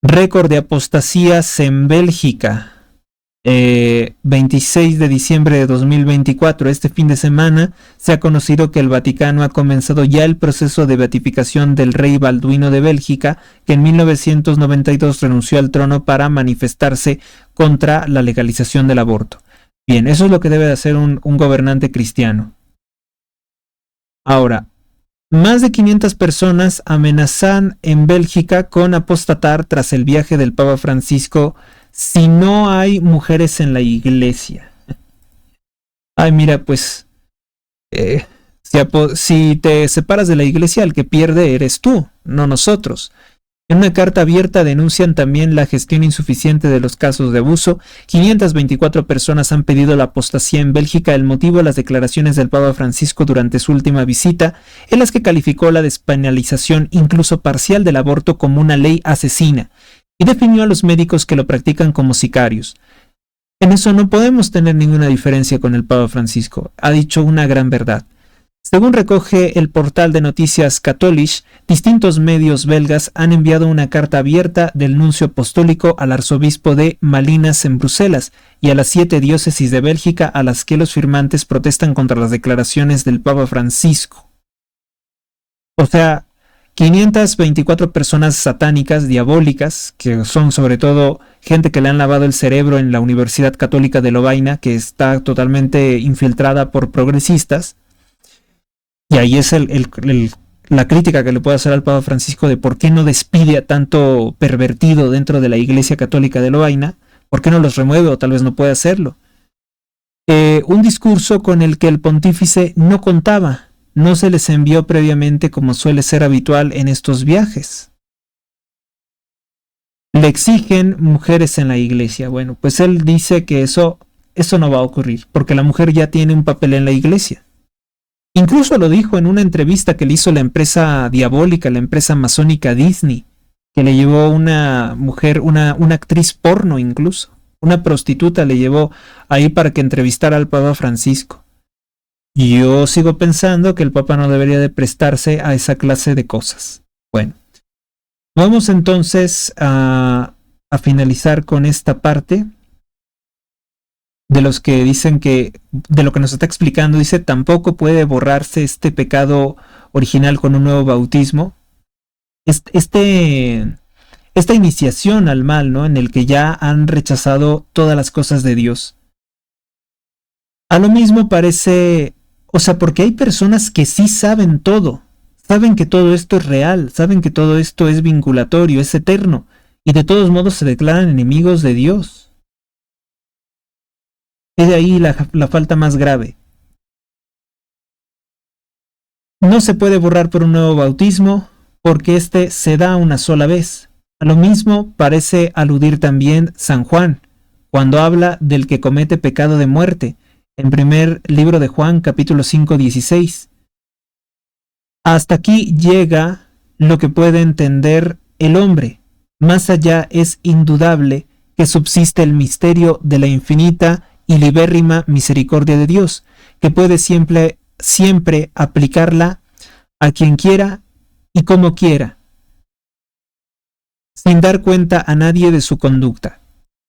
Récord de apostasías en Bélgica. 26 de diciembre de 2024, este fin de semana, se ha conocido que el Vaticano ha comenzado ya el proceso de beatificación del rey Balduino de Bélgica, que en 1992 renunció al trono para manifestarse contra la legalización del aborto. Bien, eso es lo que debe de hacer un gobernante cristiano. Ahora, más de 500 personas amenazan en Bélgica con apostatar tras el viaje del Papa Francisco si no hay mujeres en la iglesia. Ay, mira, pues, si te separas de la iglesia, el que pierde eres tú, no nosotros. En una carta abierta denuncian también la gestión insuficiente de los casos de abuso. 524 personas han pedido la apostasía en Bélgica. El motivo, las declaraciones del Papa Francisco durante su última visita, en las que calificó la despenalización incluso parcial del aborto como una ley asesina y definió a los médicos que lo practican como sicarios. En eso no podemos tener ninguna diferencia con el Papa Francisco. Ha dicho una gran verdad. Según recoge el portal de noticias Catholisch, distintos medios belgas han enviado una carta abierta del nuncio apostólico al arzobispo de Malinas en Bruselas y a las 7 diócesis de Bélgica a las que los firmantes protestan contra las declaraciones del Papa Francisco. O sea, 524 personas satánicas, diabólicas, que son sobre todo gente que le han lavado el cerebro en la Universidad Católica de Lovaina, que está totalmente infiltrada por progresistas. Y ahí es la crítica que le puedo hacer al Papa Francisco de por qué no despide a tanto pervertido dentro de la Iglesia Católica de Lovaina, por qué no los remueve o tal vez no puede hacerlo. Un discurso con el que el pontífice no contaba, no se les envió previamente como suele ser habitual en estos viajes. Le exigen mujeres en la iglesia. Bueno, pues él dice que eso no va a ocurrir, porque la mujer ya tiene un papel en la iglesia. Incluso lo dijo en una entrevista que le hizo la empresa diabólica, la empresa masónica Disney, que le llevó una mujer, una actriz porno incluso, una prostituta le llevó ahí para que entrevistara al Papa Francisco. Y yo sigo pensando que el Papa no debería de prestarse a esa clase de cosas. Bueno, vamos entonces a finalizar con esta parte. De los que dicen que, de lo que nos está explicando, dice, tampoco puede borrarse este pecado original con un nuevo bautismo. esta iniciación al mal, ¿no? En el que ya han rechazado todas las cosas de Dios. A lo mismo parece, o sea, porque hay personas que sí saben todo, saben que todo esto es real, saben que todo esto es vinculatorio, es eterno, y de todos modos se declaran enemigos de Dios. Es de ahí la falta más grave. No se puede borrar por un nuevo bautismo, porque éste se da una sola vez. A lo mismo parece aludir también San Juan, cuando habla del que comete pecado de muerte, en primer libro de Juan, capítulo 5, 16. Hasta aquí llega lo que puede entender el hombre. Más allá es indudable que subsiste el misterio de la infinita y libérrima misericordia de Dios, que puede siempre aplicarla a quien quiera y como quiera, sin dar cuenta a nadie de su conducta.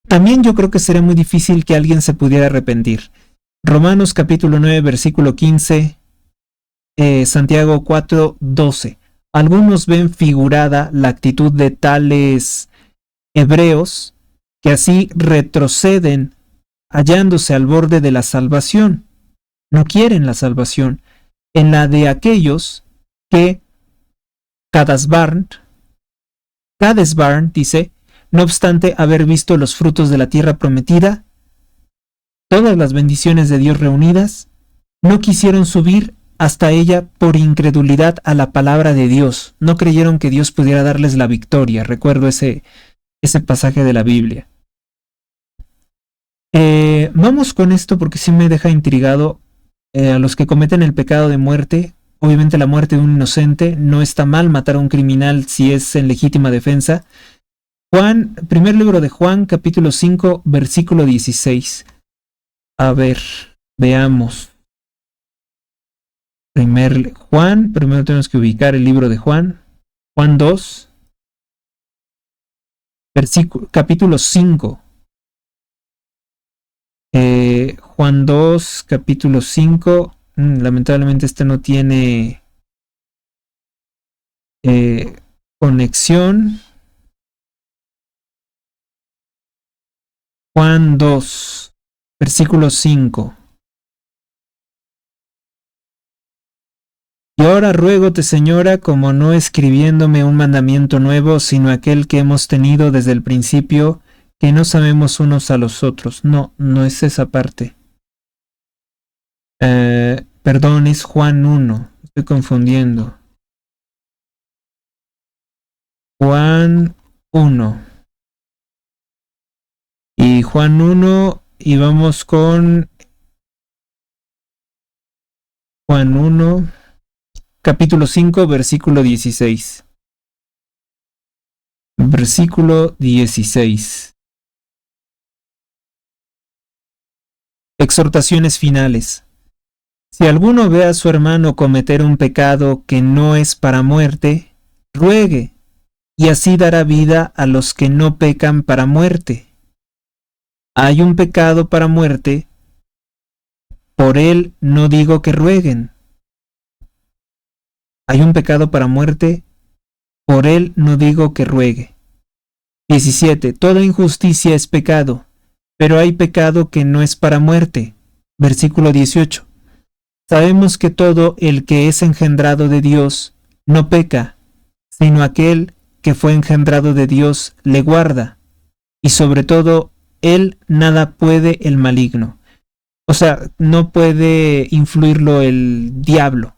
También yo creo que sería muy difícil que alguien se pudiera arrepentir. Romanos capítulo 9, versículo 15, Santiago 4, 12. Algunos ven figurada la actitud de tales hebreos que así retroceden hallándose al borde de la salvación. No quieren la salvación, en la de aquellos que Kadesbarn dice, no obstante haber visto los frutos de la tierra prometida, todas las bendiciones de Dios reunidas, no quisieron subir hasta ella por incredulidad a la palabra de Dios. No creyeron que Dios pudiera darles la victoria. Recuerdo ese pasaje de la Biblia. Vamos con esto porque sí me deja intrigado. A los que cometen el pecado de muerte, obviamente la muerte de un inocente, no está mal matar a un criminal si es en legítima defensa. Juan, primer libro de Juan, capítulo 5, versículo 16. A ver, veamos. Primero tenemos que ubicar el libro de Juan. Juan 2, capítulo 5. Juan 2, capítulo 5. Lamentablemente este no tiene conexión. Juan 2, versículo 5. Y ahora ruégote, Señora, como no escribiéndome un mandamiento nuevo, sino aquel que hemos tenido desde el principio, que no sabemos unos a los otros. No es esa parte. Perdón, es Juan 1. Estoy confundiendo. Juan 1. Y Juan 1, y vamos con Juan 1, capítulo 5, versículo 16. Versículo 16. Exhortaciones finales. Si alguno ve a su hermano cometer un pecado que no es para muerte, ruegue, y así dará vida a los que no pecan para muerte. Hay un pecado para muerte, por él no digo que rueguen. Hay un pecado para muerte, por él no digo que ruegue. 17. Toda injusticia es pecado, pero hay pecado que no es para muerte. Versículo 18. Sabemos que todo el que es engendrado de Dios no peca, sino aquel que fue engendrado de Dios le guarda, y sobre todo él nada puede el maligno. O sea, no puede influirlo el diablo,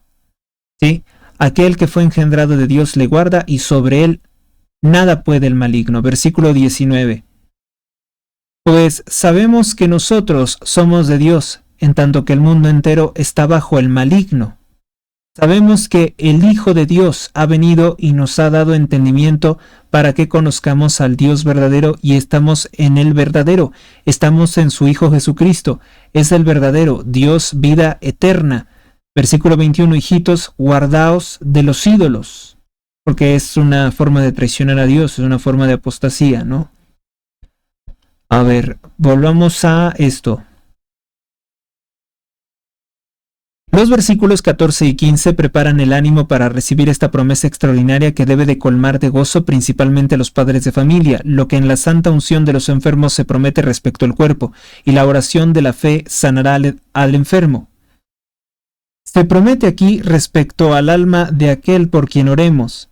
¿sí? Aquel que fue engendrado de Dios le guarda, y sobre él nada puede el maligno. Versículo 19. Pues sabemos que nosotros somos de Dios, en tanto que el mundo entero está bajo el maligno. Sabemos que el Hijo de Dios ha venido y nos ha dado entendimiento para que conozcamos al Dios verdadero, y estamos en el verdadero, estamos en su Hijo Jesucristo, es el verdadero Dios, vida eterna. Versículo 21, hijitos, guardaos de los ídolos, porque es una forma de traicionar a Dios, es una forma de apostasía, ¿no? A ver, volvamos a esto. Los versículos 14 y 15 preparan el ánimo para recibir esta promesa extraordinaria que debe de colmar de gozo principalmente a los padres de familia, lo que en la santa unción de los enfermos se promete respecto al cuerpo, y la oración de la fe sanará al enfermo. Se promete aquí respecto al alma de aquel por quien oremos.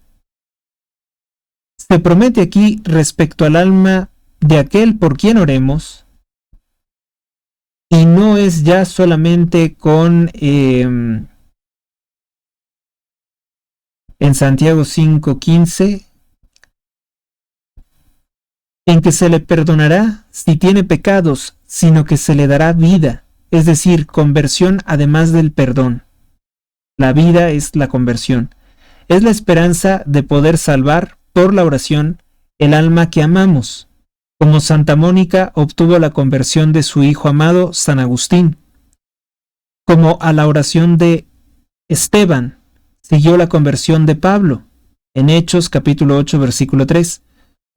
Se promete aquí respecto al alma de aquel por quien oremos. Y no es ya solamente con en Santiago 5:15, en que se le perdonará si tiene pecados, sino que se le dará vida, es decir, conversión además del perdón. La vida es la conversión. Es la esperanza de poder salvar por la oración el alma que amamos, como Santa Mónica obtuvo la conversión de su hijo amado San Agustín, como a la oración de Esteban siguió la conversión de Pablo, en Hechos capítulo 8 versículo 3,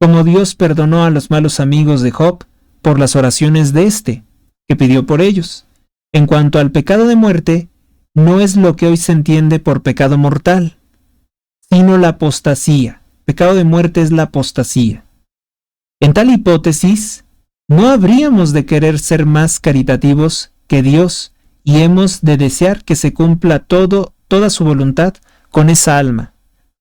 como Dios perdonó a los malos amigos de Job por las oraciones de éste, que pidió por ellos. En cuanto al pecado de muerte, no es lo que hoy se entiende por pecado mortal, sino la apostasía. Pecado de muerte es la apostasía. En tal hipótesis, no habríamos de querer ser más caritativos que Dios y hemos de desear que se cumpla toda su voluntad con esa alma,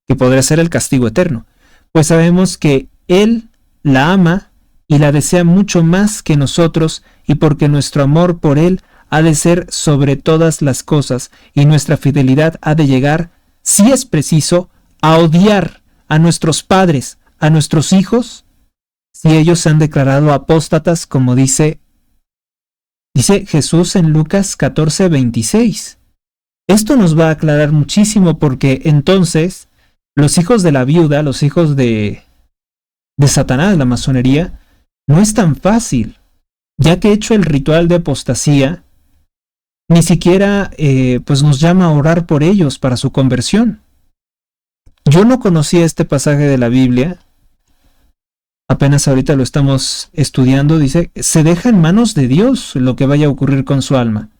que podría ser el castigo eterno, pues sabemos que Él la ama y la desea mucho más que nosotros y porque nuestro amor por Él ha de ser sobre todas las cosas y nuestra fidelidad ha de llegar, si es preciso, a odiar a nuestros padres, a nuestros hijos, si ellos se han declarado apóstatas, como dice Jesús en Lucas 14:26. Esto nos va a aclarar muchísimo porque entonces los hijos de la viuda, los hijos de Satanás, la masonería, no es tan fácil, ya que hecho el ritual de apostasía, ni siquiera pues nos llama a orar por ellos para su conversión. Yo no conocía este pasaje de la Biblia. Apenas ahorita lo estamos estudiando, dice, se deja en manos de Dios lo que vaya a ocurrir con su alma.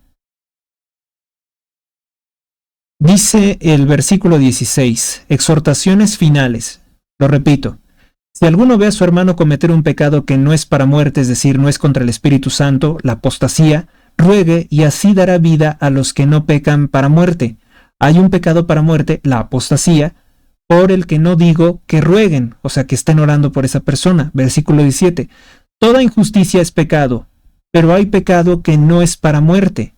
Dice el versículo 16, exhortaciones finales. Lo repito, si alguno ve a su hermano cometer un pecado que no es para muerte, es decir, no es contra el Espíritu Santo, la apostasía, ruegue y así dará vida a los que no pecan para muerte. Hay un pecado para muerte, la apostasía, por el que no digo que rueguen, o sea, que estén orando por esa persona. Versículo 17. Toda injusticia es pecado, pero hay pecado que no es para muerte.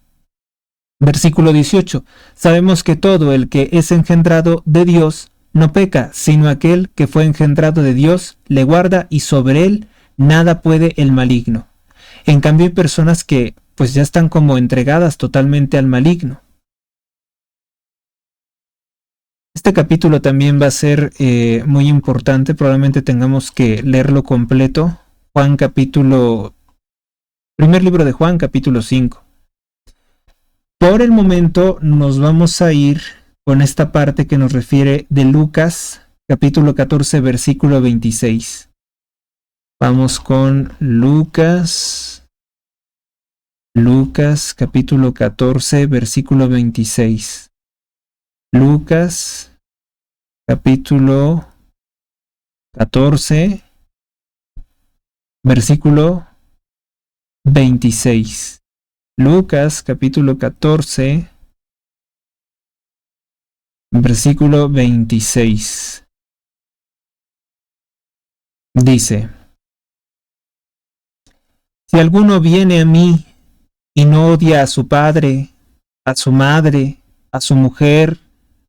Versículo 18. Sabemos que todo el que es engendrado de Dios no peca, sino aquel que fue engendrado de Dios le guarda y sobre él nada puede el maligno. En cambio hay personas que pues ya están como entregadas totalmente al maligno. Este capítulo también va a ser muy importante, probablemente tengamos que leerlo completo. Primer libro de Juan, capítulo 5. Por el momento nos vamos a ir con esta parte que nos refiere de Lucas, capítulo 14, versículo 26. Vamos con Lucas, capítulo 14, versículo 26. Lucas, capítulo 14, versículo 26. Lucas, capítulo 14, versículo 26. Dice, si alguno viene a mí y no odia a su padre, a su madre, a su mujer,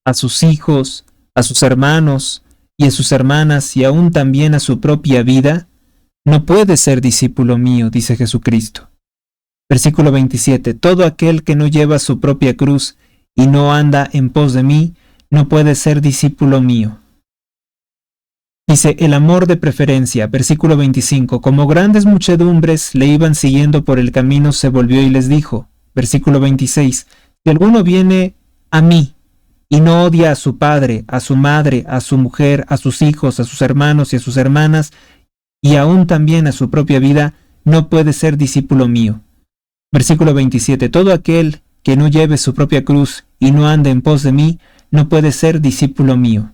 a sus hijos, a sus hermanos y a sus hermanas y aún también a su propia vida, no puede ser discípulo mío, dice Jesucristo. Versículo 27. Todo aquel que no lleva su propia cruz y no anda en pos de mí, no puede ser discípulo mío. Dice, el amor de preferencia. Versículo 25. Como grandes muchedumbres le iban siguiendo por el camino, se volvió y les dijo. Versículo 26. Si alguno viene a mí y no odia a su padre, a su madre, a su mujer, a sus hijos, a sus hermanos y a sus hermanas, y aún también a su propia vida, no puede ser discípulo mío. Versículo 27. Todo aquel que no lleve su propia cruz y no ande en pos de mí, no puede ser discípulo mío.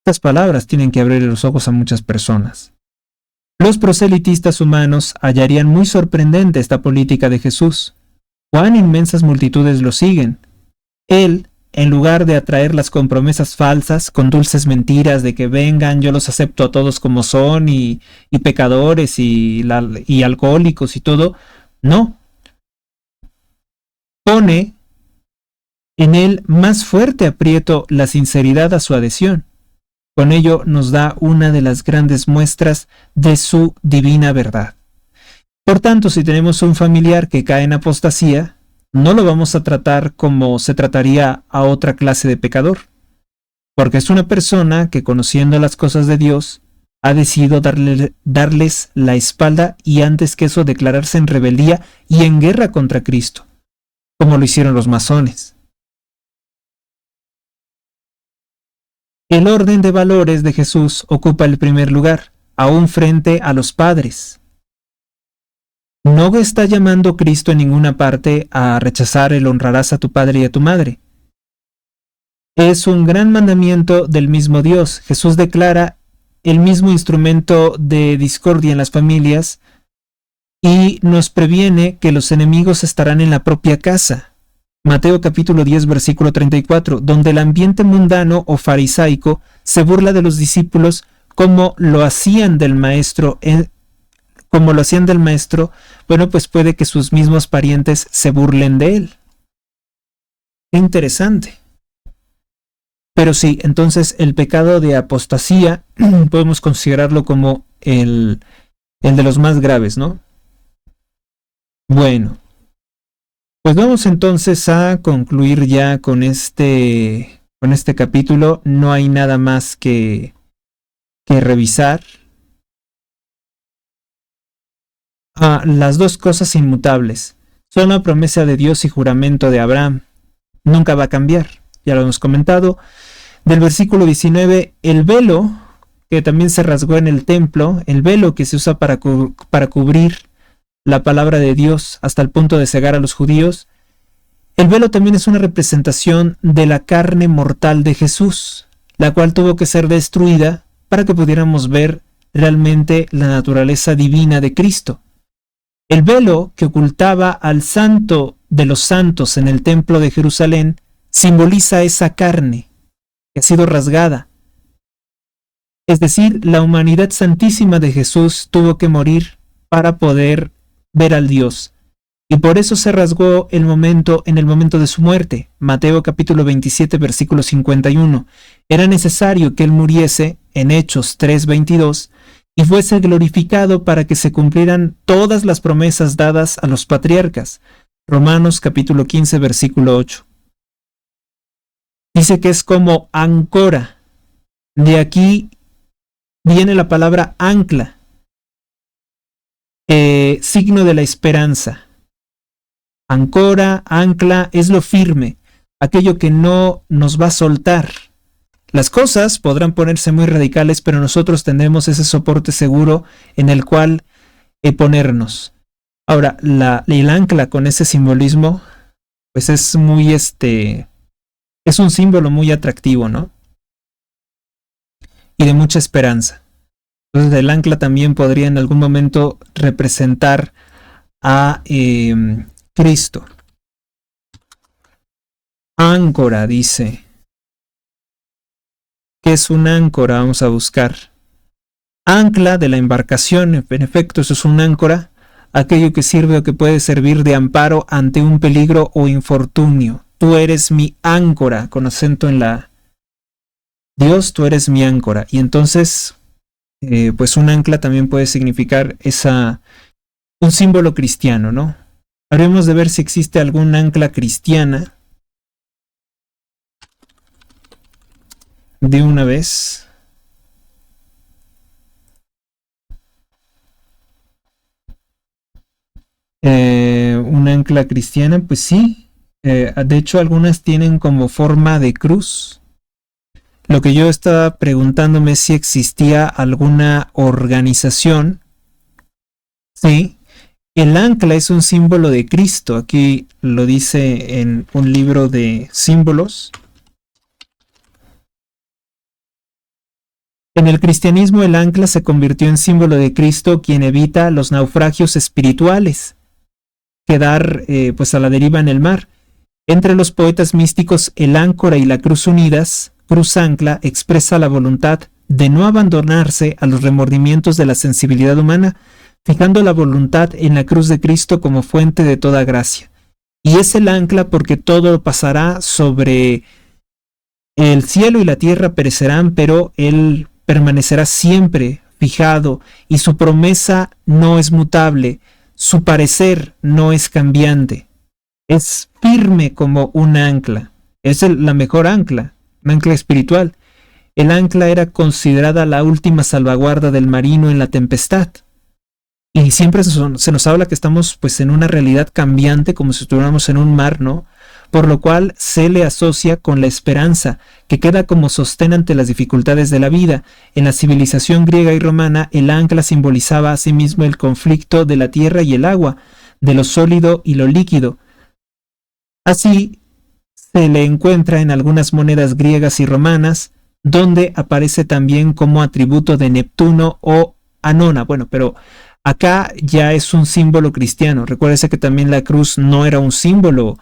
Estas palabras tienen que abrir los ojos a muchas personas. Los proselitistas humanos hallarían muy sorprendente esta política de Jesús. Cuán inmensas multitudes lo siguen. Él, en lugar de atraerlas con promesas falsas, con dulces mentiras de que vengan, yo los acepto a todos como son, y pecadores y alcohólicos y todo, no. Pone en él más fuerte aprieto la sinceridad a su adhesión. Con ello nos da una de las grandes muestras de su divina verdad. Por tanto, si tenemos un familiar que cae en apostasía, no lo vamos a tratar como se trataría a otra clase de pecador, porque es una persona que, conociendo las cosas de Dios, ha decidido darles la espalda y antes que eso declararse en rebeldía y en guerra contra Cristo, como lo hicieron los masones. El orden de valores de Jesús ocupa el primer lugar, aún frente a los padres. No está llamando Cristo en ninguna parte a rechazar el honrarás a tu padre y a tu madre. Es un gran mandamiento del mismo Dios. Jesús declara el mismo instrumento de discordia en las familias y nos previene que los enemigos estarán en la propia casa. Mateo capítulo 10 versículo 34, donde el ambiente mundano o farisaico se burla de los discípulos como lo hacían del maestro. Bueno, pues puede que sus mismos parientes se burlen de él. Qué interesante. Pero sí, entonces el pecado de apostasía podemos considerarlo como el de los más graves, ¿no? Bueno, pues vamos entonces a concluir ya con este capítulo. No hay nada más que revisar. Las dos cosas inmutables son la promesa de Dios y juramento de Abraham. Nunca va a cambiar, ya lo hemos comentado. Del versículo 19, el velo que también se rasgó en el templo, el velo que se usa para cubrir la palabra de Dios hasta el punto de cegar a los judíos, el velo también es una representación de la carne mortal de Jesús, la cual tuvo que ser destruida para que pudiéramos ver realmente la naturaleza divina de Cristo. El velo que ocultaba al Santo de los Santos en el templo de Jerusalén simboliza esa carne que ha sido rasgada. Es decir, la humanidad santísima de Jesús tuvo que morir para poder ver al Dios. Y por eso se rasgó en el momento de su muerte. Mateo capítulo 27 versículo 51. Era necesario que él muriese en Hechos 3:22 y fuese glorificado para que se cumplieran todas las promesas dadas a los patriarcas. Romanos capítulo 15 versículo 8. Dice que es como ancora. De aquí viene la palabra ancla, signo de la esperanza. Ancora, ancla, es lo firme, aquello que no nos va a soltar. Las cosas podrán ponerse muy radicales, pero nosotros tendremos ese soporte seguro en el cual ponernos. Ahora, el ancla con ese simbolismo, pues es muy es un símbolo muy atractivo, ¿no? Y de mucha esperanza. Entonces el ancla también podría en algún momento representar a Cristo. Áncora, dice. ¿Qué es un áncora? Vamos a buscar. Ancla de la embarcación, en efecto, eso es un áncora, aquello que sirve o que puede servir de amparo ante un peligro o infortunio. Tú eres mi áncora, con acento en la... Dios, tú eres mi áncora. Y entonces, pues un ancla también puede significar un símbolo cristiano, ¿no? Habremos de ver si existe algún ancla cristiana de una vez. Un ancla cristiana, pues sí. De hecho, algunas tienen como forma de cruz. Lo que yo estaba preguntándome es si existía alguna organización, sí, El ancla es un símbolo de Cristo. Aquí lo dice en un libro de símbolos. En el cristianismo el ancla se convirtió en símbolo de Cristo, quien evita los naufragios espirituales, quedar pues a la deriva en el mar. Entre los poetas místicos, el áncora y la cruz unidas, cruz ancla, expresa la voluntad de no abandonarse a los remordimientos de la sensibilidad humana, fijando la voluntad en la cruz de Cristo como fuente de toda gracia. Y es el ancla porque todo pasará sobre el cielo y la tierra perecerán, pero Él permanecerá siempre fijado y su promesa no es mutable, su parecer no es cambiante. Es firme como un ancla. Es la mejor ancla, un ancla espiritual. El ancla era considerada la última salvaguarda del marino en la tempestad. Y siempre se nos habla que estamos pues en una realidad cambiante, como si estuviéramos en un mar, ¿no? Por lo cual se le asocia con la esperanza, que queda como sostén ante las dificultades de la vida. En la civilización griega y romana, el ancla simbolizaba asimismo el conflicto de la tierra y el agua, de lo sólido y lo líquido. Así se le encuentra en algunas monedas griegas y romanas, donde aparece también como atributo de Neptuno o Anona. Bueno, pero acá ya es un símbolo cristiano. Recuérdese que también la cruz no era un símbolo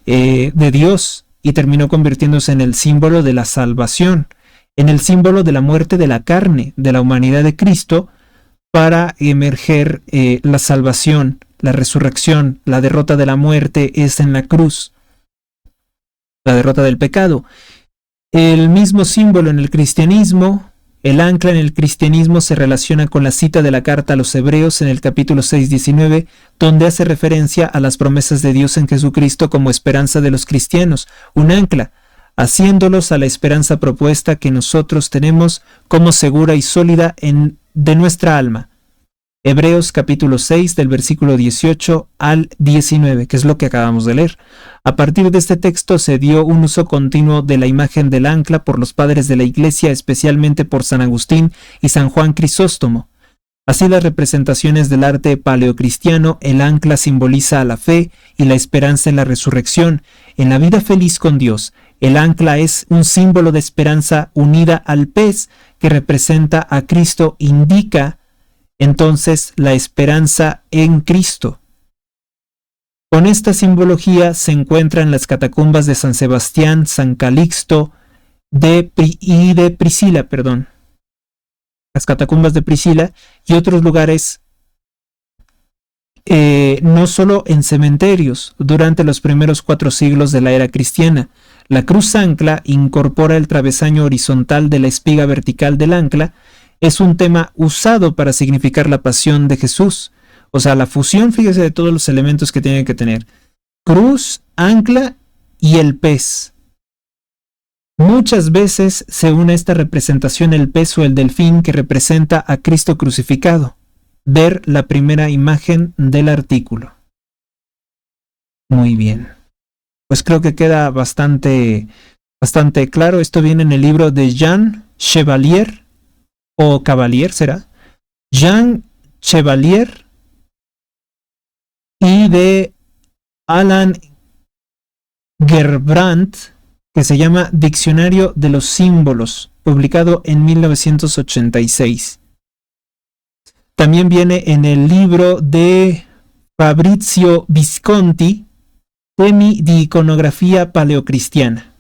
de Dios y terminó convirtiéndose en el símbolo de la salvación, en el símbolo de la muerte de la carne, de la humanidad de Cristo, para emerger la salvación, la resurrección. La derrota de la muerte es en la cruz, la derrota del pecado. El mismo símbolo en el cristianismo, el ancla en el cristianismo se relaciona con la cita de la carta a los Hebreos en el capítulo 6:19, donde hace referencia a las promesas de Dios en Jesucristo como esperanza de los cristianos, un ancla, haciéndolos a la esperanza propuesta que nosotros tenemos como segura y sólida de nuestra alma. Hebreos capítulo 6 del versículo 18 al 19, que es lo que acabamos de leer. A partir de este texto se dio un uso continuo de la imagen del ancla por los padres de la Iglesia, especialmente por San Agustín y San Juan Crisóstomo. Así, las representaciones del arte paleocristiano, el ancla simboliza a la fe y la esperanza en la resurrección, en la vida feliz con Dios. El ancla es un símbolo de esperanza unida al pez que representa a Cristo, indica entonces la esperanza en Cristo. Con esta simbología se encuentran las catacumbas de San Sebastián, San Calixto y de Priscila, las catacumbas de Priscila y otros lugares, no solo en cementerios. Durante los primeros 4 siglos de la era cristiana, la cruz ancla incorpora el travesaño horizontal de la espiga vertical del ancla. Es un tema usado para significar la pasión de Jesús. O sea, la fusión, fíjese, de todos los elementos que tiene que tener. Cruz, ancla y el pez. Muchas veces se une a esta representación el pez o el delfín que representa a Cristo crucificado. Ver la primera imagen del artículo. Muy bien. Pues creo que queda bastante claro. Esto viene en el libro de Jean Chevalier, o Cavalier será, Jean Chevalier, y de Alan Gerbrandt, que se llama Diccionario de los Símbolos, publicado en 1986. También viene en el libro de Fabrizio Visconti, Temi di iconografía paleocristiana.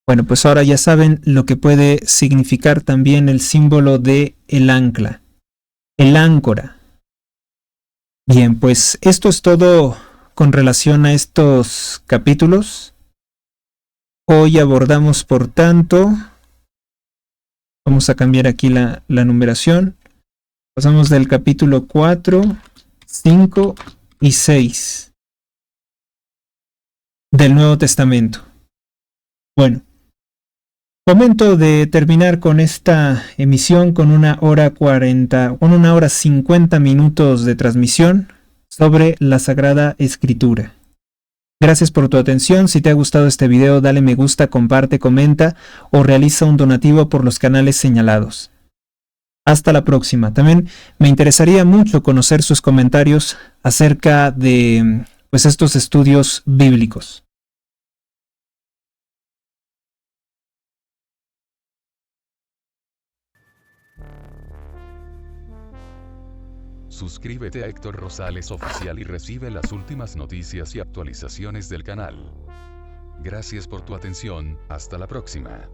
Bueno, pues ahora ya saben lo que puede significar también el símbolo de el ancla, el áncora. Bien, pues esto es todo con relación a estos capítulos. Hoy abordamos, por tanto, vamos a cambiar aquí la numeración. Pasamos del capítulo 4, 5 y 6 del Nuevo Testamento. Bueno. Momento de terminar con esta emisión con 1 hora 50 minutos de transmisión sobre la Sagrada Escritura. Gracias por tu atención. Si te ha gustado este video, dale me gusta, comparte, comenta o realiza un donativo por los canales señalados. Hasta la próxima. También me interesaría mucho conocer sus comentarios acerca de pues estos estudios bíblicos. Suscríbete a Héctor Rosales Oficial y recibe las últimas noticias y actualizaciones del canal. Gracias por tu atención, hasta la próxima.